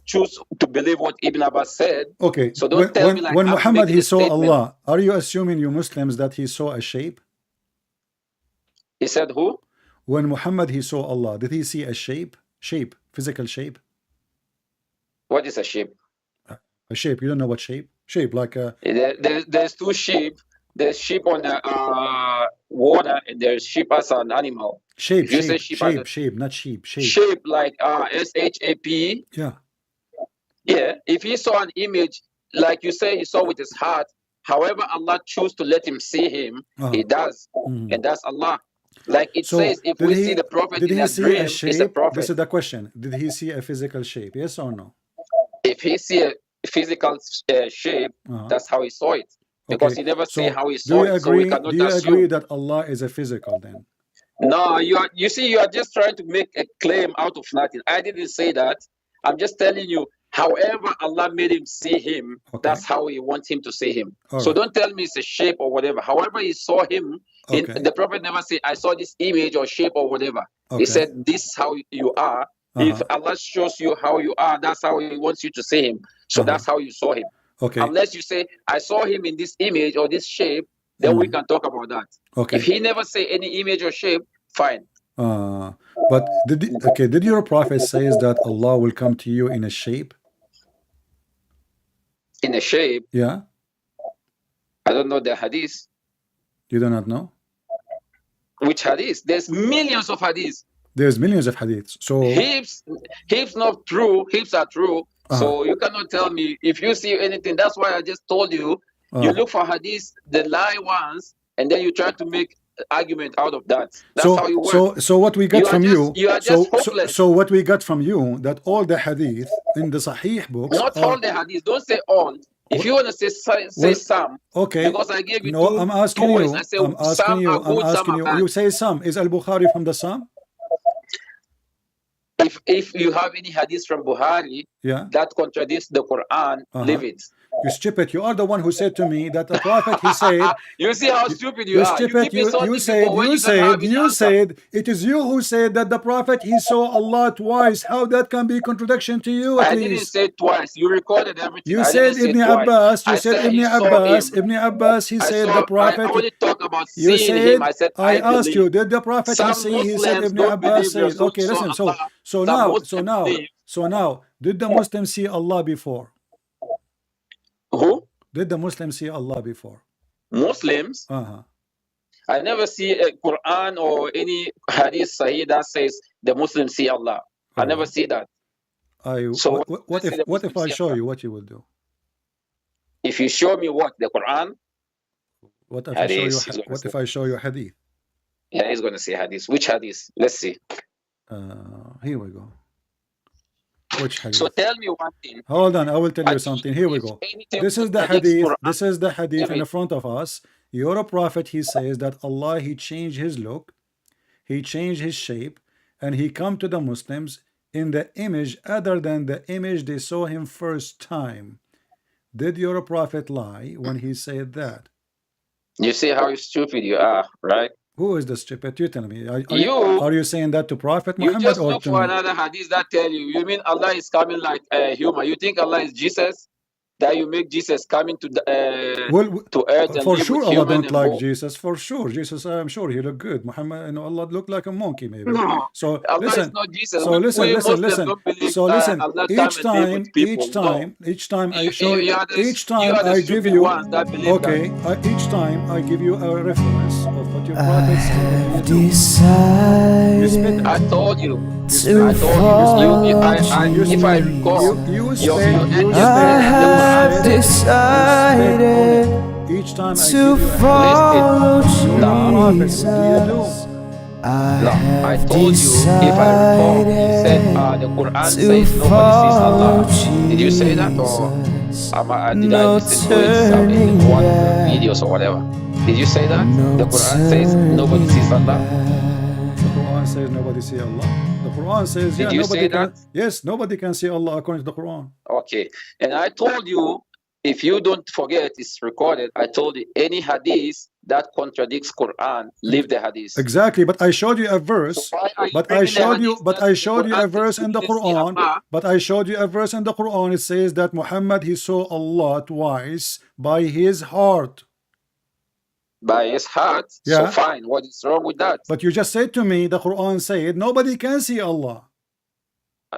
choose to believe what Ibn Abbas said. Okay. So don't tell me like when I'm Muhammad he saw statement. Allah, are you assuming, you Muslims, that he saw a shape? He said who? When Muhammad he saw Allah, did he see a shape? Shape, physical shape? What is a shape? A shape, you don't know what shape? Shape, like a... There's two sheep. There's sheep on the water, and there's sheep as an animal. Shape, shape, not sheep, shape. Shape like S-H-A-P. Yeah. Yeah, if he saw an image, like you say, he saw with his heart, however Allah choose to let him see him, he does. And that's Allah. Like it says, if we see the prophet in a dream, it's a prophet. This is the question. Did he see a physical shape? Yes or no? If he see a physical shape, that's how he saw it. Because he never say how he saw it, so we cannot do you assume. agree that Allah is a physical then? No, you see, you are just trying to make a claim out of nothing. I didn't say that. I'm just telling you, however Allah made him see him, that's how he wants him to see him. So don't tell me it's a shape or whatever. However he saw him, the prophet never said, I saw this image or shape or whatever. He said, this is how you are. If Allah shows you how you are, that's how he wants you to see him. So that's how you saw him. Unless you say, I saw him in this image or this shape, then we can talk about that. If he never say any image or shape, fine. But did your prophet says that Allah will come to you in a shape? In a shape? Yeah. I don't know the hadith. You do not know? Which hadith? There's millions of hadiths. There's millions of hadiths. So heaps not true, heaps are true. So you cannot tell me if you see anything. That's why I just told you, you look for hadiths, the lie ones, and then you try to make argument out of that. That's how you work. So what we got from you, so what we got from you, that all the hadith in the Sahih books, not all the hadith. Don't say all. If you want to say some, because I gave you two. I'm asking you. I say I'm asking you. I'm asking you. You say some. Is Al Bukhari from the Psalm? If you have any hadith from Bukhari that contradicts the Quran, leave it. You stupid. You are the one who said to me that the prophet, he said. You see how stupid you are. Stupid. You said it is you who said that the prophet, he saw Allah twice. How that can be contradiction to you? I didn't say twice. You recorded everything. You said Ibn Abbas. You said Ibn Abbas. Ibn Abbas, he said the prophet. I only talk about you seeing him. I said I asked you, did the prophet see? He said Ibn Abbas said. Okay, listen. So now, did the Muslims see Allah before? Who? Did the Muslims see Allah before? Muslims? I never see a Quran or any hadith sahih that says the Muslims see Allah. I never see that. So what if I show you what you will do? If you show me what? The Quran? What if I show you hadith? Yeah, he's going to say hadith. Which hadith? Let's see. Here we go. Which hadith? So tell me one thing. Hold on, I will tell you something. Here we go. This is the hadith. This is the hadith in front of us. Your prophet, he says that Allah, he changed his look, he changed his shape, and he come to the Muslims in the image other than the image they saw him first time. Did your prophet lie when he said that? You see how stupid you are, right? Who is the stupid? You tell me. You. Are you saying that to Prophet You Muhammad just or look to for me? another hadith that tell you. You mean Allah is coming like a human? You think Allah is Jesus? That you make Jesus coming to to earth and for live sure with Allah human don't and like more? Jesus. For sure, Jesus, I'm sure he look good. Muhammad, you know, Allah looked like a monkey maybe. No, So Allah is listen. not Jesus. So listen, We listen, Muslims listen. don't believe So listen. Allah come Each and live with time, people. No, each time I show, you are each time the I give stupid you, ones that believe that. okay, each time I give you a reference of what your prophet said. You do. You spit it. I told you. You I spit. told you. You If I spit. recall, You you spit. You ended spit. the You Quran spit. said. You spit on it. Each time I give you a Listen, you're a prophet. What do you do? no, I told you, if I recall, you said the Quran says nobody sees Allah. Did you say that, or did I listen to it in one of the videos or whatever? Did you say that? The Quran says nobody sees Allah. The Quran says nobody sees Allah. The Quran says, yeah, Did you nobody say can. that? Yes, nobody can see Allah according to the Quran. Okay. And I told you, if you don't forget, it's recorded. I told you any hadith that contradicts Quran, leave the hadith. Exactly, but I showed you a verse. So why are you But I bringing the showed you, hadith but that I the showed you a Quran verse says in the you didn't see Quran. Allah? But I showed you a verse in the Quran. It says that Muhammad he saw Allah twice by his heart. By his heart. Yeah. So fine. What is wrong with that? But you just said to me the Quran said nobody can see Allah.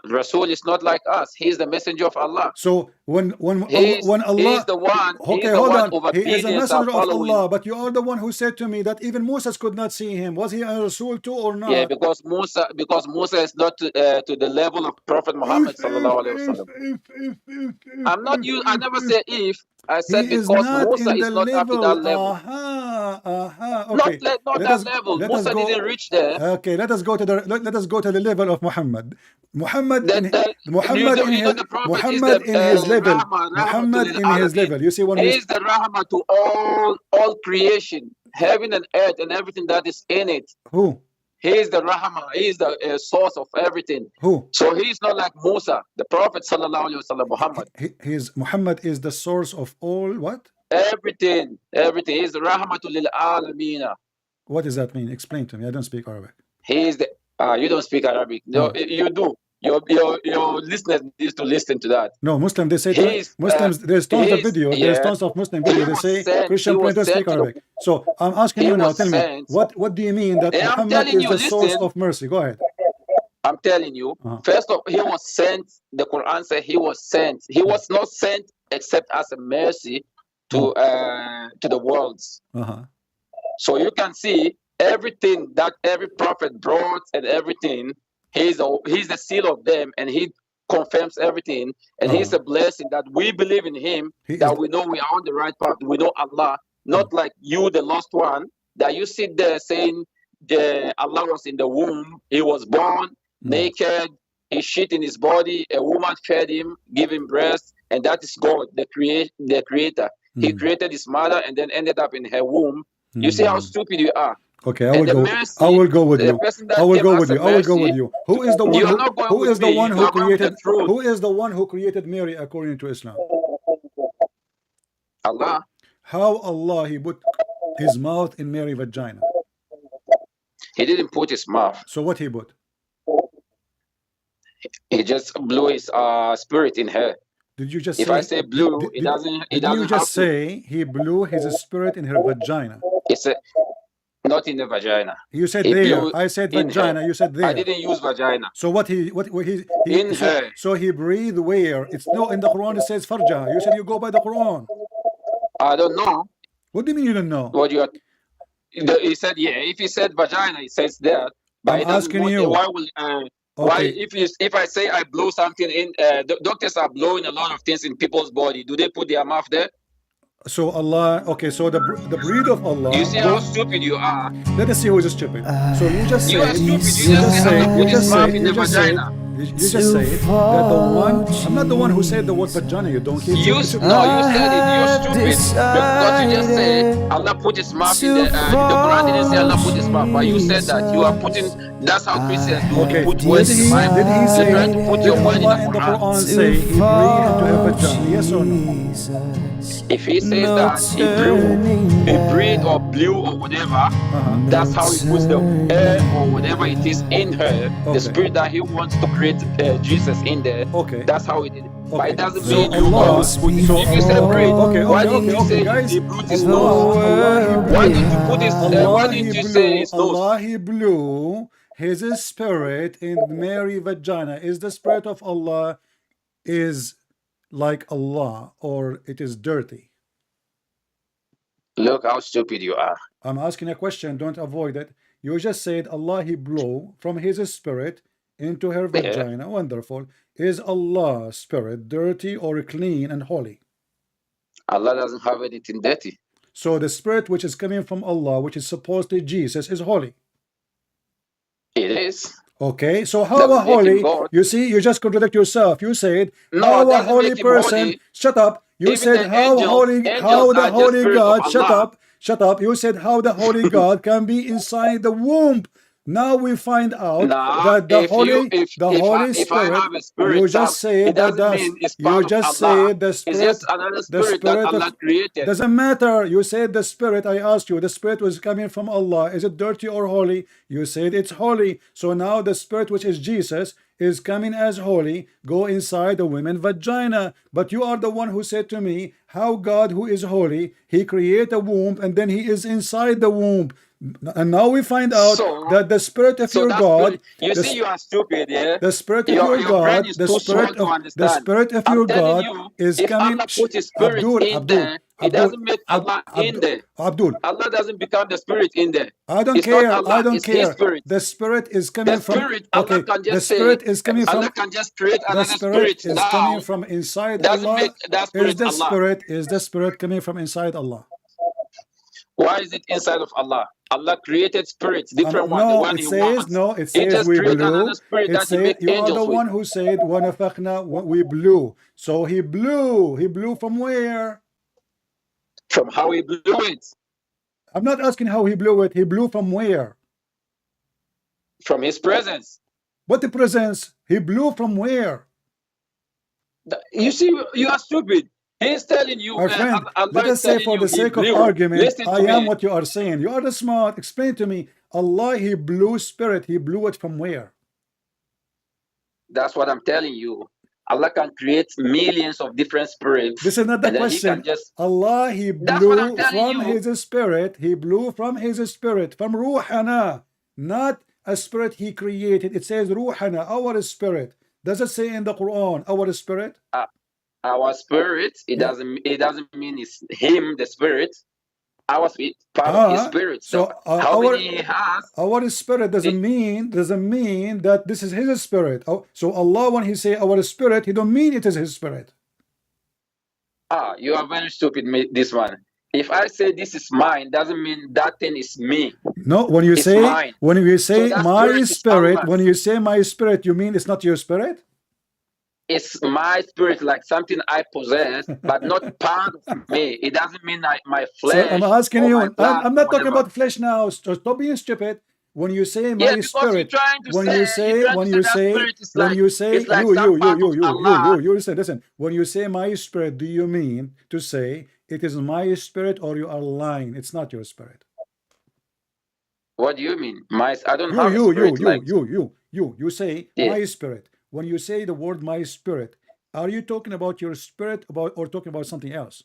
Rasul is not like us. He's the messenger of Allah. So when Allah, he's the one. Okay, he's the hold one on. of He is a obedience messenger of following. Allah, but you are the one who said to me that even Moses could not see him. Was he a Rasul too or not? Yeah, because Musa is not to the level of Prophet Muhammad sallallahu alaihi wasallam. I'm not you. I never say if. I said he because is not Musa in is the not up to that level. Okay. Not that level. Musa didn't reach there. Okay, let us go to the level of Muhammad. Muhammad in his level. You see when he is the rahmah to all creation, heaven and earth and everything that is in it. Who? He is the rahmah. He is the source of everything. Who? So he is not like Musa, the Prophet sallallahu alaihi wasallam. Muhammad is the source of all what? Everything. He is the rahmatul lil alameen. What does that mean? Explain to me. I don't speak Arabic. He is the. You don't speak Arabic. No, you do. Your listeners need to listen to that. No, Muslim, they say Muslims, there's tons of videos, there's tons of Muslim videos, they say Christian don't speak Arabic. So I'm asking you now, tell me, what do you mean that Muhammad is the source of mercy? Go ahead. I'm telling you, first of all, he was sent, the Quran said he was sent. He was not sent except as a mercy to the worlds. So you can see everything that every prophet brought and everything. He's the seal of them, and he confirms everything. And he's a blessing that we believe in him, that we know we are on the right path. We know Allah, not like you, the lost one, that you sit there saying Allah was in the womb. He was born naked. He shit in his body. A woman fed him, gave him breast, and that is God, the creator. He created his mother and then ended up in her womb. You see how stupid you are. Okay, I will go with you. I will go with you. Who is the one who created Mary according to Islam? Allah. How Allah he put his mouth in Mary's vagina? He didn't put his mouth. So what he put? He just blew his spirit in her. Did you just if say, I say blew, it doesn't. Did you just say he blew his spirit in her vagina? It's not in the vagina. You said there. I said vagina. You said there. I didn't use vagina. So what he in her. So he breathed where? It's no in the Quran. It says farja. You said you go by the Quran. I don't know. What do you mean you don't know? What you are? He said if he said vagina, he says that. But I'm asking you. Why will why if I say I blow something in? The doctors are blowing a lot of things in people's body. Do they put their mouth there? So Allah, okay, so the breed of Allah. You see how stupid you are. Let us see who is stupid. So you just say, you are stupid. You just say, You just say that the one. I'm not the one who said the word vagina. You don't keep. You said it. You're stupid because you just said Allah put His mouth in the. The Quran didn't say Allah put His mouth, but you said that you are putting. That's how Christians do. Okay. They put words in the Bible. Did he say? You're trying to put your word in Allah in the Quran say He breathed into her vagina? Yes or no? If He says that He breathed or blew or whatever, that's how He puts the air or whatever it is in her, the spirit that He wants to create Jesus in there. Okay. That's how He did it. Okay. But it doesn't So mean you Allah- always put. If you say breathe, why didn't you say guys? He blew His Allah, nose? Allah, Why did you put His? Allah, Why didn't you say His nose? Allah, He blew His spirit in Mary vagina. Is the spirit of Allah is like Allah, or it is dirty? Look how stupid you are. I'm asking a question. Don't avoid it. You just said Allah He blew from His spirit into her vagina. Wonderful. Is Allah's spirit dirty or clean and holy? Allah doesn't have anything dirty. So the spirit which is coming from Allah, which is supposedly Jesus, is holy. It is. Okay, so how That a would make him holy? God. You see, you just contradict yourself. You said No, how a doesn't holy make him person. holy. Shut up. You Even said the how angels- holy, angels how the are just holy spirit of God. Shut Allah. up. Shut up. You said how the holy God can be inside the womb. Now we find out Nah, that the if Holy, you- if- the if I- Holy if I Spirit. have a spirit, You just said it that. doesn't mean it's You part of just Allah. said the It's spirit. just another The spirit that spirit Allah of created. doesn't matter. You said the spirit. I asked you. The spirit was coming from Allah. Is it dirty or holy? You said it's holy. So now the spirit, which is Jesus, is coming as holy. Go inside the woman's vagina. But you are the one who said to me, how God, who is holy, He create a womb and then He is inside the womb. And now we find out that the spirit of your that God. spirit- you see, you are stupid, yeah. The spirit of Your your brain God, is the too spirit small to of understand. the spirit of I'm your telling God you, is if coming. Allah put His spirit in there, it doesn't make Allah in there. Abdul, Allah doesn't become the spirit in there. I don't It's care. not Allah, I don't it's His care. spirit. The spirit is coming The from. spirit, Allah Okay, can the just say, spirit is coming Allah from. can just create The another spirit is now. coming from inside Doesn't Allah. make that spirit Allah. Is the spirit coming from inside Allah? Why is it inside of Allah? Allah created spirits, different ones, the No, one it He says wants. no. It He says just we create blew. another spirit It that He said make you are the angels with. one who said "Wanafakhna," we blew. So He blew. He blew from where? From how He blew it. I'm not asking how He blew it. He blew from where? From His presence. What the presence? He blew from where? You see, you are stupid. He's telling you, My friend, Allah let us is say telling for you the He sake of blew. argument, Listen I to am me. what you are saying. You are the smart. Explain to me. Allah, He blew spirit. He blew it from where? That's what I'm telling you. Allah can create millions of different spirits. This is not the and then question. He can just. Allah, He That's what I'm blew telling from you. His spirit. He blew from His spirit, from Ruhana, not a spirit He created. It says Ruhana, our spirit. Does it say in the Quran, our spirit? Our spirit, it doesn't mean it's Him, the spirit. Our spirit, part of His spirit. So how many He has? Our spirit doesn't mean that this is His spirit. So Allah, when He say our spirit, He don't mean it is His spirit. You are very stupid, this one. If I say this is mine, doesn't mean that thing is me. No, when you say mine. my spirit, when you say my spirit, you mean it's not your spirit? It's my spirit, like something I possess, but not part of me. It doesn't mean my flesh. So I'm asking you, I'm not talking whatever. about flesh now. Stop being stupid. When you say my because spirit, you're trying to when say, you say listen, when you say my spirit, do you mean to say it is my spirit, or you are lying? It's not your spirit. What do you mean? I don't have a spirit. You say my spirit. When you say the word my spirit, are you talking about your spirit or talking about something else?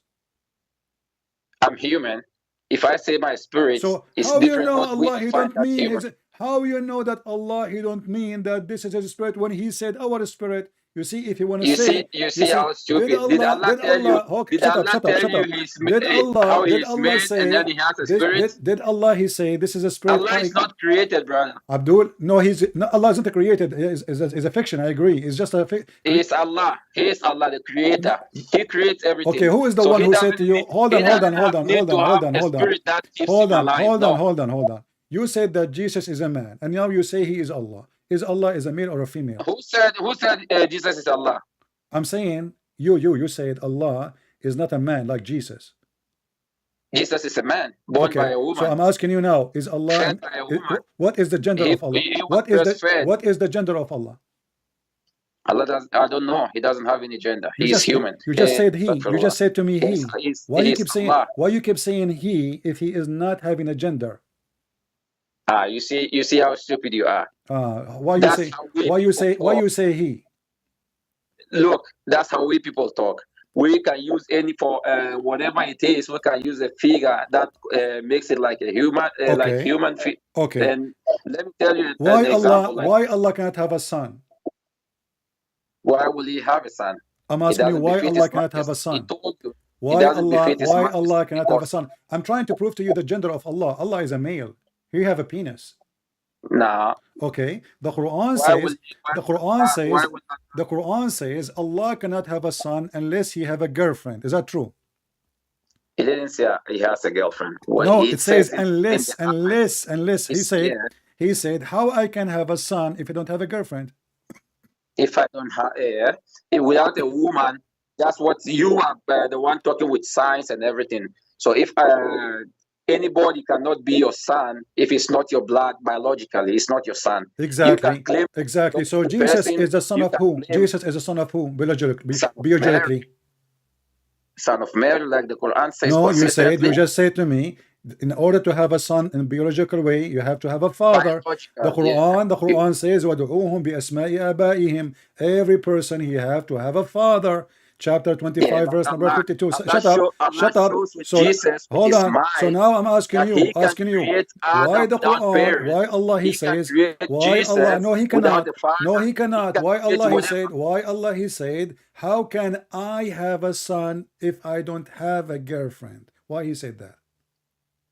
I'm human. If I say my spirit, so it's how different. You know Allah, He don't mean how you know that Allah, He don't mean that this is His spirit when He said our spirit? You see, if you want to say, you see how stupid. Did Allah tell you say, and then He has a spirit? Did Allah He say this is a spirit? Allah is not created, brother. Abdul, no, Allah isn't created. Is a fiction. I agree. It's just a fiction. He is Allah. He is Allah, the creator. He creates everything. Okay, who is the one who said to you, hold on. You said that Jesus is a man, and now you say He is Allah. is Allah is a male or a female? Who said Jesus is Allah? I'm saying you said Allah is not a man like Jesus. Jesus is a man born by a woman. So I'm asking you now, is Allah Fed by a woman. what is the gender of Allah? What is the gender of Allah? Allah does, I don't know. He doesn't have any gender. He's human. You just said he. You just said to me he. Why you keep saying he if he is not having a gender? You see how stupid you are. Why you say he? Look, that's how we people talk. We can use any for whatever it is. We can use a figure that makes it like a human, like human. Okay. And let me tell you why Allah cannot have a son? Why will he have a son? I'm asking you why Allah cannot have a son. Why Allah cannot have a son? I'm trying to prove to you the gender of Allah. Allah is a male. He have a penis. Nah. Okay. The Quran says Allah cannot have a son unless he have a girlfriend. Is that true? He didn't say he has a girlfriend. No, it says unless. He said, how I can have a son if I don't have a girlfriend? If I don't have without a woman, that's what you are the one talking with science and everything. So if anybody cannot be your son if it's not your blood biologically, it's not your son. Exactly. So Jesus is the son of who? Jesus is the son of who? Biologically. Son of Mary, like the Quran says. No, you just said to me, in order to have a son in a biological way, you have to have a father. The Quran says, وَدُعُوهُمْ بِأَسْمَاءِ آبَائِهِمْ. Every person he have to have a father. Chapter 25, verse number 52. Shut up. So hold on. So now I'm asking you, why the Quran, why Allah he says, why Allah, no he cannot, why Allah he said, how can I have a son if I don't have a girlfriend? Why he said that?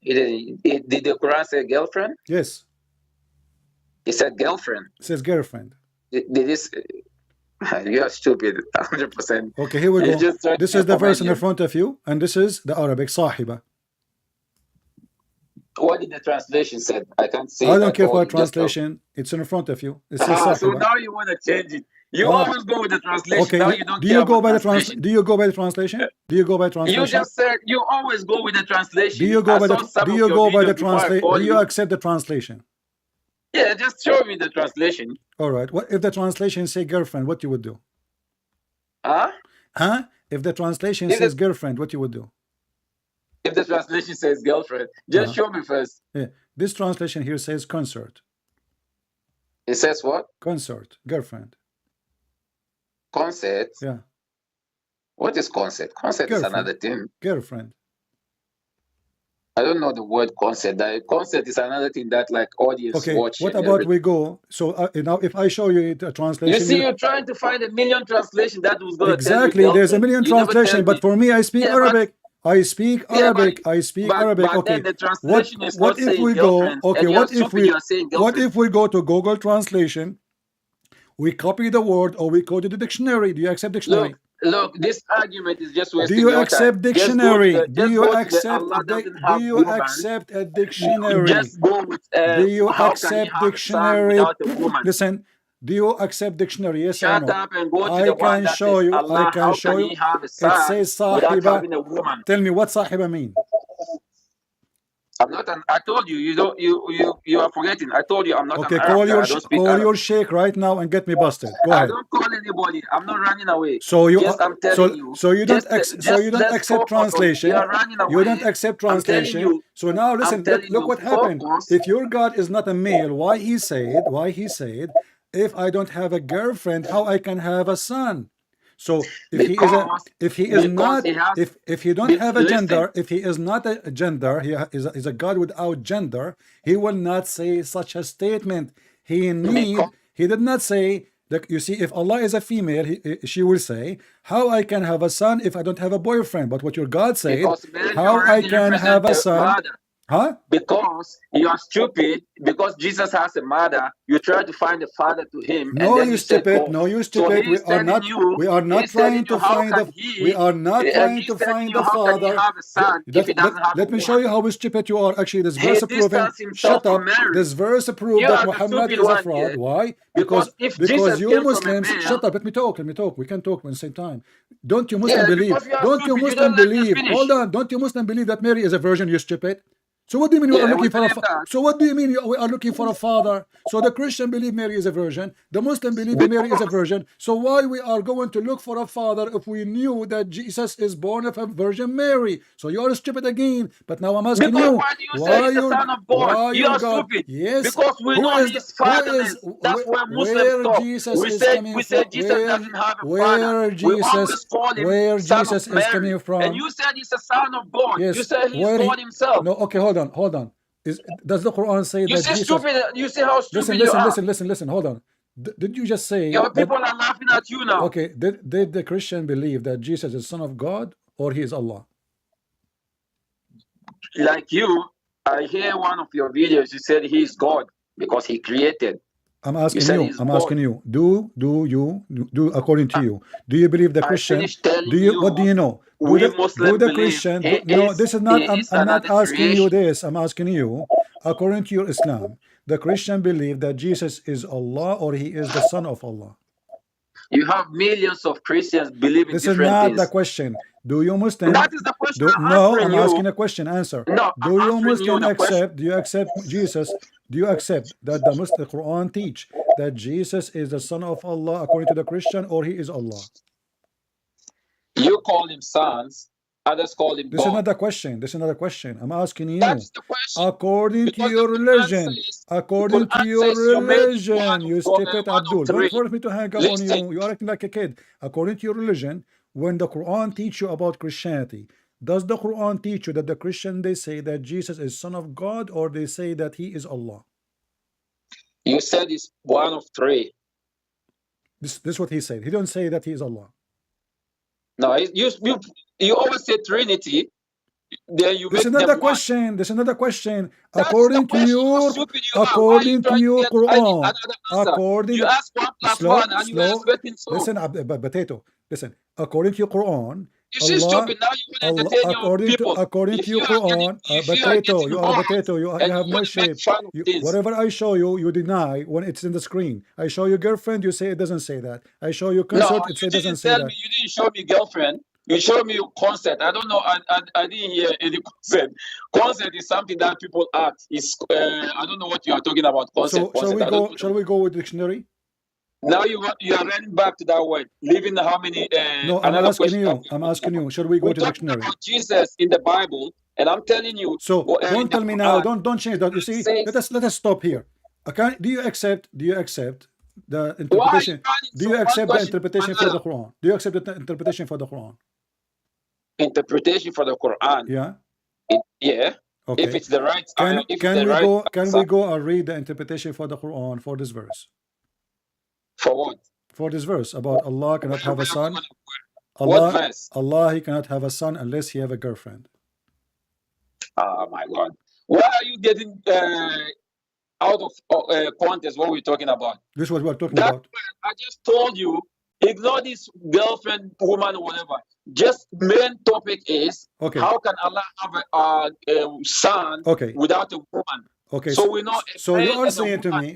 Did the Quran say girlfriend? Yes. It said girlfriend. It says girlfriend. You are stupid, 100%. Okay, here we go. This is the verse in front of you, and this is the Arabic, Sahiba. What did the translation say? I can't see. I don't care for a translation. It's in front of you. It says Sahiba. So now you want to change it. You always go with the translation. Okay. Now you don't Do you go by the translation? Do you go by the translation? You just said you always go with the translation. Do you go by the translation? Do you accept the translation? Yeah, just show me the translation. All right. What if the translation say girlfriend? What you would do? If the translation says girlfriend, what you would do? If the translation says girlfriend, just show me first. Yeah. This translation here says concert. It says what? Concert, girlfriend. Concert? Yeah. What is concert? Concert is another thing. Girlfriend. I don't know the word concert. Concert is another thing that like audience watch. What about we go? So now if I show you a translation. You see, you're trying to find a million translation that was going to exactly. There's a million translation, but for me, I speak Arabic. I speak Arabic. Okay. What if we go? Okay. What if we go to Google Translation? We copy the word or we go to the dictionary. Do you accept dictionary? Look, this argument is just wasting your time. Do you accept dictionary? Do you accept a dictionary? Just go with, do you accept dictionary? Listen, do you accept dictionary? Yes or no? Shut up and go to I can show you. I can show you. It says sahiba. Tell me what sahiba mean. I'm not an. I told you. You are forgetting. I told you I'm not. Okay, an call Arab, your sheikh right now and get me busted. Go ahead. I don't call anybody. I'm not running away. So you. I'm telling you. So you don't. You don't accept translation. You don't accept translation. So now listen. Look what happened. If your God is not a male, why he said? If I don't have a girlfriend, how I can have a son? So if he don't have a gender, if he is not a gender, he is a God without gender, he will not say such a statement. He did not say that. You see, if Allah is a female, she will say, how I can have a son if I don't have a boyfriend? But what your God said, how I can have a son, Huh? Because you are stupid, because Jesus has a mother, you try to find a father to him, and No, then you you say stupid. God. No, you So stupid. he's telling you, We are not he's telling trying you to how find can the. We he, are not and trying he's to telling find you the how can he Father. have a son if he doesn't have a Let me show woman? you how stupid you are. Actually, this He verse proven. distanced himself Shut from up. Mary. This verse proved You that are the Muhammad stupid is a one fraud. here. Why? Because if Because Jesus you came from a Muslims. male, Shut up. Let me talk. Let me talk. We can talk at the same time. Don't you yeah, Muslim believe? because you are Don't you stupid, you Muslim don't let us believe? finish. Hold on. Don't you Muslim believe that Mary is a virgin? You stupid. So what do you mean you are Yeah, we looking for a? believe that. So what do you mean we are looking for a father? So the Christian believe Mary is a virgin. The Muslim believe Mary is a Because virgin. So why we are going to look for a father if we knew that Jesus is born of a Virgin Mary? So you are stupid again. But now I'm asking Because you, why do you say he's the son of God? why You your are God? stupid. Yes. Because we know he's fatherless. That's where Muslims Where talk. Jesus is coming We say from? Jesus doesn't have a father. We always call him Where son of Jesus is Mary. coming And from? you said he's the son of God. You Yes. said he's Where God he? himself. No. Okay. Hold on. Does the Quran say You that say Jesus? stupid. You see how stupid you are. Listen. Hold on. Did you just say Your that? people are laughing at you now. Okay. Did the Christian believe that Jesus is Son of God or he is Allah? Like you, I hear one of your videos. You said he is God because he created. I'm asking you. Do according to you? Do you believe the I Christian? finished telling you. What do you know? We Do Muslim the believe Christian? he No, is, this is he not. is I'm not another asking you creation. this. I'm asking you. According to your Islam, the Christian believe that Jesus is Allah or he is the Son of Allah. You have millions of Christians believing This is different not things. the question. Do you Muslim? That is the question I'm No, answering I'm you. asking a question. Answer. No, I'm Do you answering you Muslim the question. accept? Do you accept Jesus? Do you accept that the Quran teach that Jesus is the Son of Allah according to the Christian, or he is Allah? You call him sons, others call him This is God. not the question. This is not a question. I'm asking you. That's the question. According to Because your the Quran religion, says, according to your you made him religion, you stupid one of Abdul. Don't three. force me to hang up on Listen, you. You are acting like a kid. According to your religion, when the Quran teach you about Christianity, does the Quran teach you that the Christian they say that Jesus is Son of God or they say that he is Allah? you said it's one of three. This is what he said. He don't say that he is Allah. No, you always say Trinity. Then you This make is them not the one. question. This is not the question. That's the question. How stupid you are. Why are you According to trying to your get Quran, another answer? You ask 1 plus 1 and you are expecting so. Listen, potato. Listen. According to your Quran, You see, stupid. Now you want to entertain your people. according to your Quran, potato. You are a potato. You have no shape. Whatever I show you, you deny when it's in the screen. I show you girlfriend, you say it doesn't say that. I show you concert, it doesn't say that. You didn't show me girlfriend. You showed me concert. I don't know. I didn't hear any concert. Concert is something that people act. I don't know what you are talking about. Concert. So shall we go with dictionary? Now you are running back to that word. Leaving how many? No, I'm asking you. I'm asking you. Shall we go to dictionary? About Jesus in the Bible, and I'm telling you. So don't tell me now. Don't change that. You see, let us stop here. Okay? Do you accept the interpretation? Do you accept the interpretation for the Quran? Do you accept the interpretation for the Quran? Interpretation for the Quran. Yeah. Yeah. Okay. If it's the right. Can we go and read the interpretation for the Quran for this verse? For what? For this verse about Allah cannot have a son. What verse? Allah, he cannot have a son unless he have a girlfriend. Oh my God! Why are you getting out of context what we're talking about? This is what we're talking about. I just told you. Ignore this girlfriend, woman, or whatever. Just main topic is how can Allah have a son without a woman? Okay, so we know. So you are saying to me.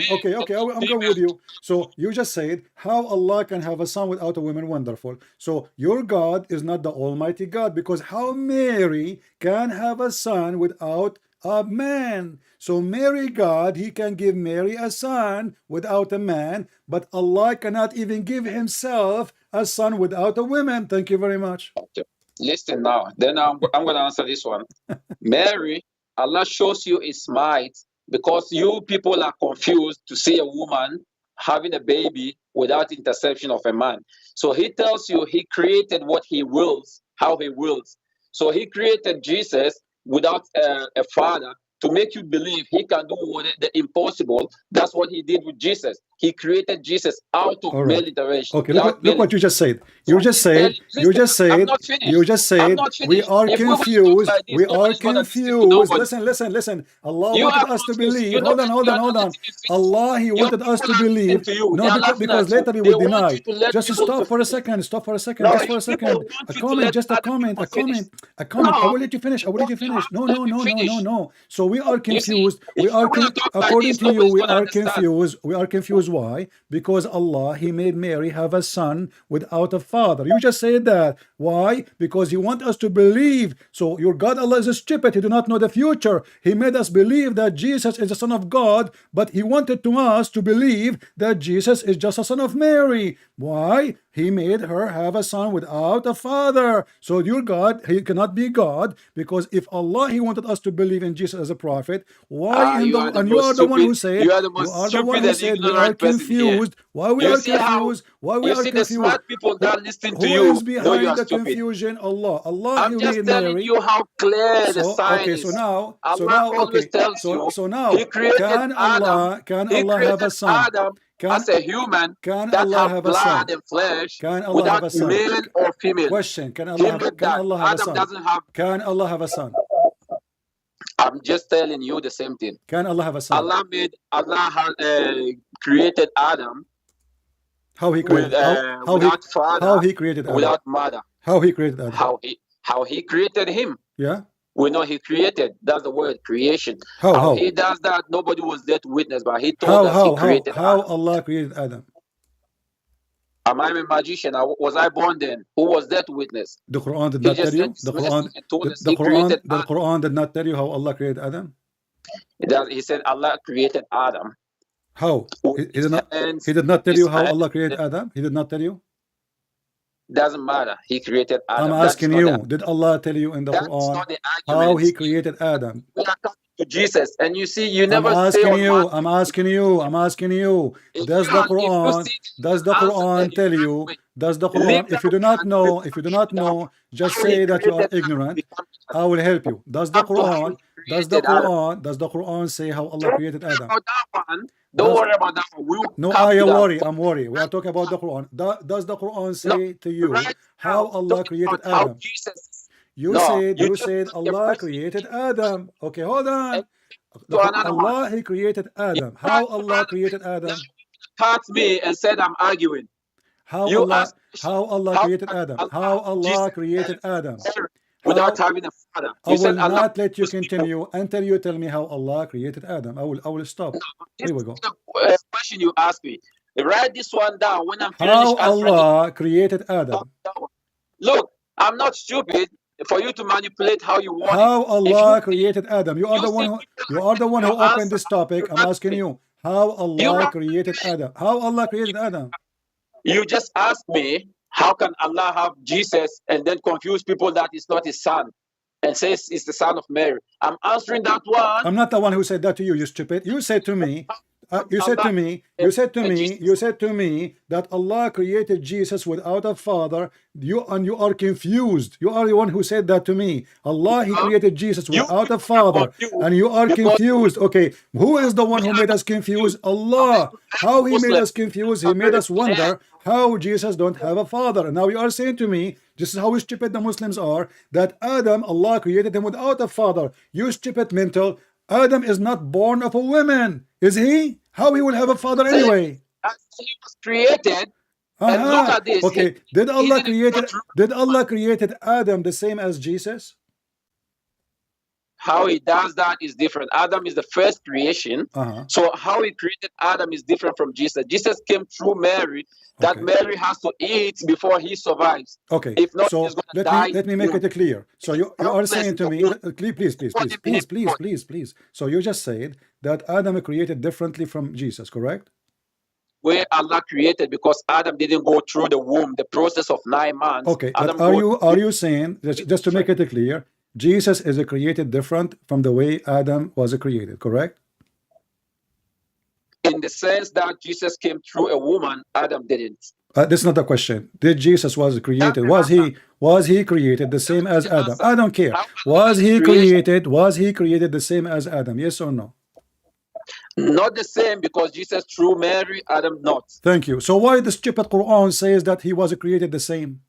Okay, I'm going with you. So you just said how Allah can have a son without a woman. Wonderful. So your God is not the Almighty God, because how Mary can have a son without a man? So Mary God, he can give Mary a son without a man, but Allah cannot even give himself a son without a woman. Thank you very much. Okay. Listen now. Then I'm going to answer this one. Mary, Allah shows you his might because you people are confused to see a woman having a baby without interception of a man. So he tells you he created what he wills, how he wills. So he created Jesus without a father to make you believe he can do the impossible. That's what he did with Jesus. He created Jesus out of All male right. intervention. Okay, look what you just said. You just said, I'm not finished. you just said, we are If confused. we We are were going to talk like this, nobody's gonna listen to confused. nobody. Listen. Allah You wanted are us to confused. believe. You know, Hold you are not on. letting me finish. Allah, He Your wanted us people to are listening believe. to you. No, They are laughing because at you. later you They will want deny. you to let Just people stop to for a finish. second. Stop for a second. No, Just for you a people second. want A you to comment. let Just a other comment. people A finish. comment. A comment. I No, will let you finish. I will let you you finish. have to let me finish. No. So we are You see, confused. if you're going to talk like According this, to you, nobody's we going to are understand. confused. We are confused. Why? Because Allah, He made Mary have a son without a father. You just said that. Why? Because He wants us to believe. So your God Allah is stupid. He do not know the future. He made us believe that Jesus is the son of God, but He wanted to us to believe that Jesus is just a son of Mary. Why? He made her have a son without a father. So your God, He cannot be God, because if Allah, He wanted us to believe in Jesus as a prophet, why in You the are the and you most are the one stupid. who said, You are the you most are the one stupid who and said we are ignorant person here. confused. Why we You are see how confused? Why we you are see the confused? smart people that listen to Who you is know you behind are the stupid. confusion? Allah. Allah, He I'm just made telling Mary. you how clear the So sign okay, is. Allah always okay, tells you so He now created Adam. can He Allah have a created son? Adam Can as a human can that Allah have have a blood son? and flesh Can Allah have without a son? male or female. Question: He made Can that. Allah have a Adam son? doesn't have. Can Allah have a son? I'm just telling you the same thing. Can Allah have a son? Allah created Adam How He with created? without father, how He created Adam? without mother. How He created Adam? How he created him. Yeah. We know He created. That's the word creation. How He does that, nobody was there to witness, but He told us He created how Adam. Allah created Adam? Am I a magician? Was I born then? Who was there to witness? The Quran did He not tell just sent you. His message and told us The He created Adam. Quran did not tell you how Allah created Adam. He said Allah created Adam. How? With his hands, He did not tell his you how hands. Allah created Adam. He did not tell you. Doesn't matter. He created Adam. I'm asking you. Did Allah tell you in the That's Quran not the how argument. He created Adam? We are coming to Jesus, and you see, you I'm never stay asking on you. one. I'm asking you. I'm asking you. Does the Quran tell you? Does the Quran? If you do not know, just say that you are ignorant. I will help you. Does the Quran say how Allah created Adam? Don't worry about that one. We'll No, come to that. I'm worried. We are talking about the Quran. Does the Quran say to you Right how now, Allah talking created about how Adam? Jesus. You just said took the Allah first created Adam. Okay, hold on. and to another one. Allah, He created You Adam. tried How to Allah run created away. Now Adam? you cut me and said I'm arguing. How You Allah asked created Adam? Allah How have Allah Jesus created Adam? without How? having a father. I You will said Allah not let you chose people. continue until you tell me how Allah created Adam. I will stop. This Here we is go. the question you asked me. Write this one down. When I'm How finished answering Allah created Adam? Look, I'm not stupid for you to manipulate how you want How it. Allah created Adam? You are You the one see who people your opened answer, this topic. you I'm run asking away. you. How You Allah run created away. Adam? How Allah created Adam? You just asked me, how can Allah have Jesus and then confuse people that it's not his son and says it's the son of Mary? I'm answering that one. I'm not the one who said that to you, you stupid. You said to me, you said to me that Allah created Jesus without a father. You are confused. You are the one who said that to me. Allah, He created Jesus without a father, and you are confused. Okay, who is the one who made us confused? Allah. How He made us confused? He made us wonder how Jesus don't have a father. And now you are saying to me, this is how stupid the Muslims are, that Adam, Allah created him without a father. You stupid mental. Adam is not born of a woman, is he? How he will have a father anyway? He was created. And look at this. Okay, did Allah created Adam the same as Jesus? How he does that is different. Adam is the first creation. So how he created Adam is different from Jesus. Jesus came through Mary, that Mary has to eat before he survives. Okay, if not, so he's going to die. let me make it clear. So you are saying to me, please. So you just said that Adam created differently from Jesus, correct? Where Allah created, because Adam didn't go through the womb, the process of 9 months. Okay, but are you saying, just to make it clear, Jesus is created different from the way Adam was created, correct? In the sense that Jesus came through a woman, Adam didn't. This is not the question. Did Jesus was created? Was he created the same as Adam? I don't care. Was he created the same as Adam? Yes or no? Not the same, because Jesus through Mary, Adam not. Thank you. So why the stupid Quran says that he was created the same?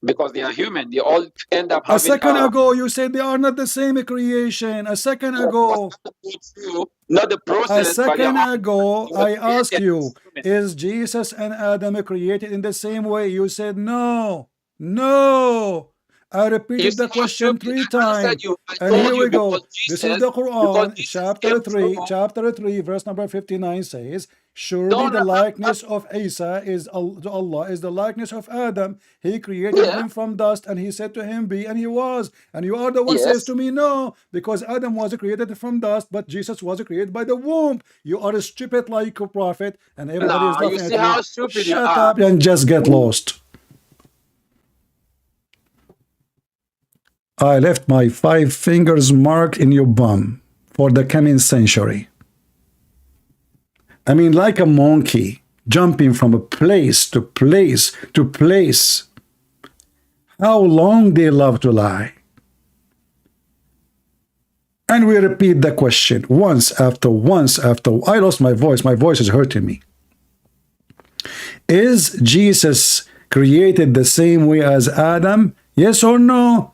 Because they are human. They all end up having. A second ago, you said they are not the same creation. A second ago. Not the process. A second ago, I asked you, is Jesus and Adam created in the same way? You said no. No. I repeated the question 3 times. And here we go. This is the Quran, chapter 3, verse number 59 says, surely the likeness of Isa is Allah is the likeness of Adam. He created him from dust, and he said to him, be, and he was. And you are the one says to me, no, because Adam was created from dust, but Jesus was created by the womb. You are a stupid like a prophet, and everybody is laughing at you. Shut up and just get lost. I left my 5 fingers marked in your bum for the coming century. I mean, like a monkey jumping from a place to place to place. How long they love to lie. And we repeat the question once after once after. I lost my voice. My voice is hurting me. Is Jesus created the same way as Adam? Yes or no?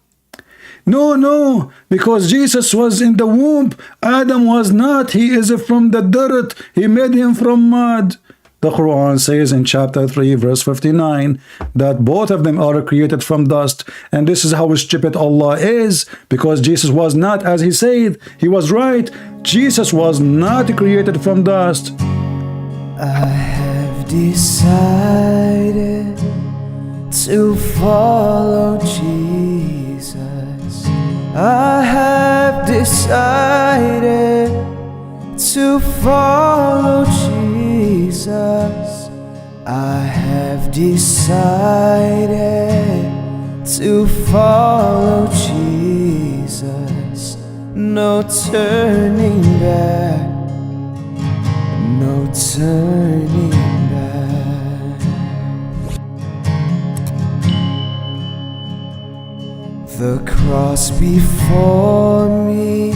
No, no, because Jesus was in the womb. Adam was not. He is from the dirt. He made him from mud. The Quran says in chapter 3, verse 59, that both of them are created from dust. And this is how stupid Allah is, because Jesus was not, as he said. He was right. Jesus was not created from dust. I have decided to follow Jesus. I have decided to follow Jesus. I have decided to follow Jesus. No turning back, no turning back. The cross before me,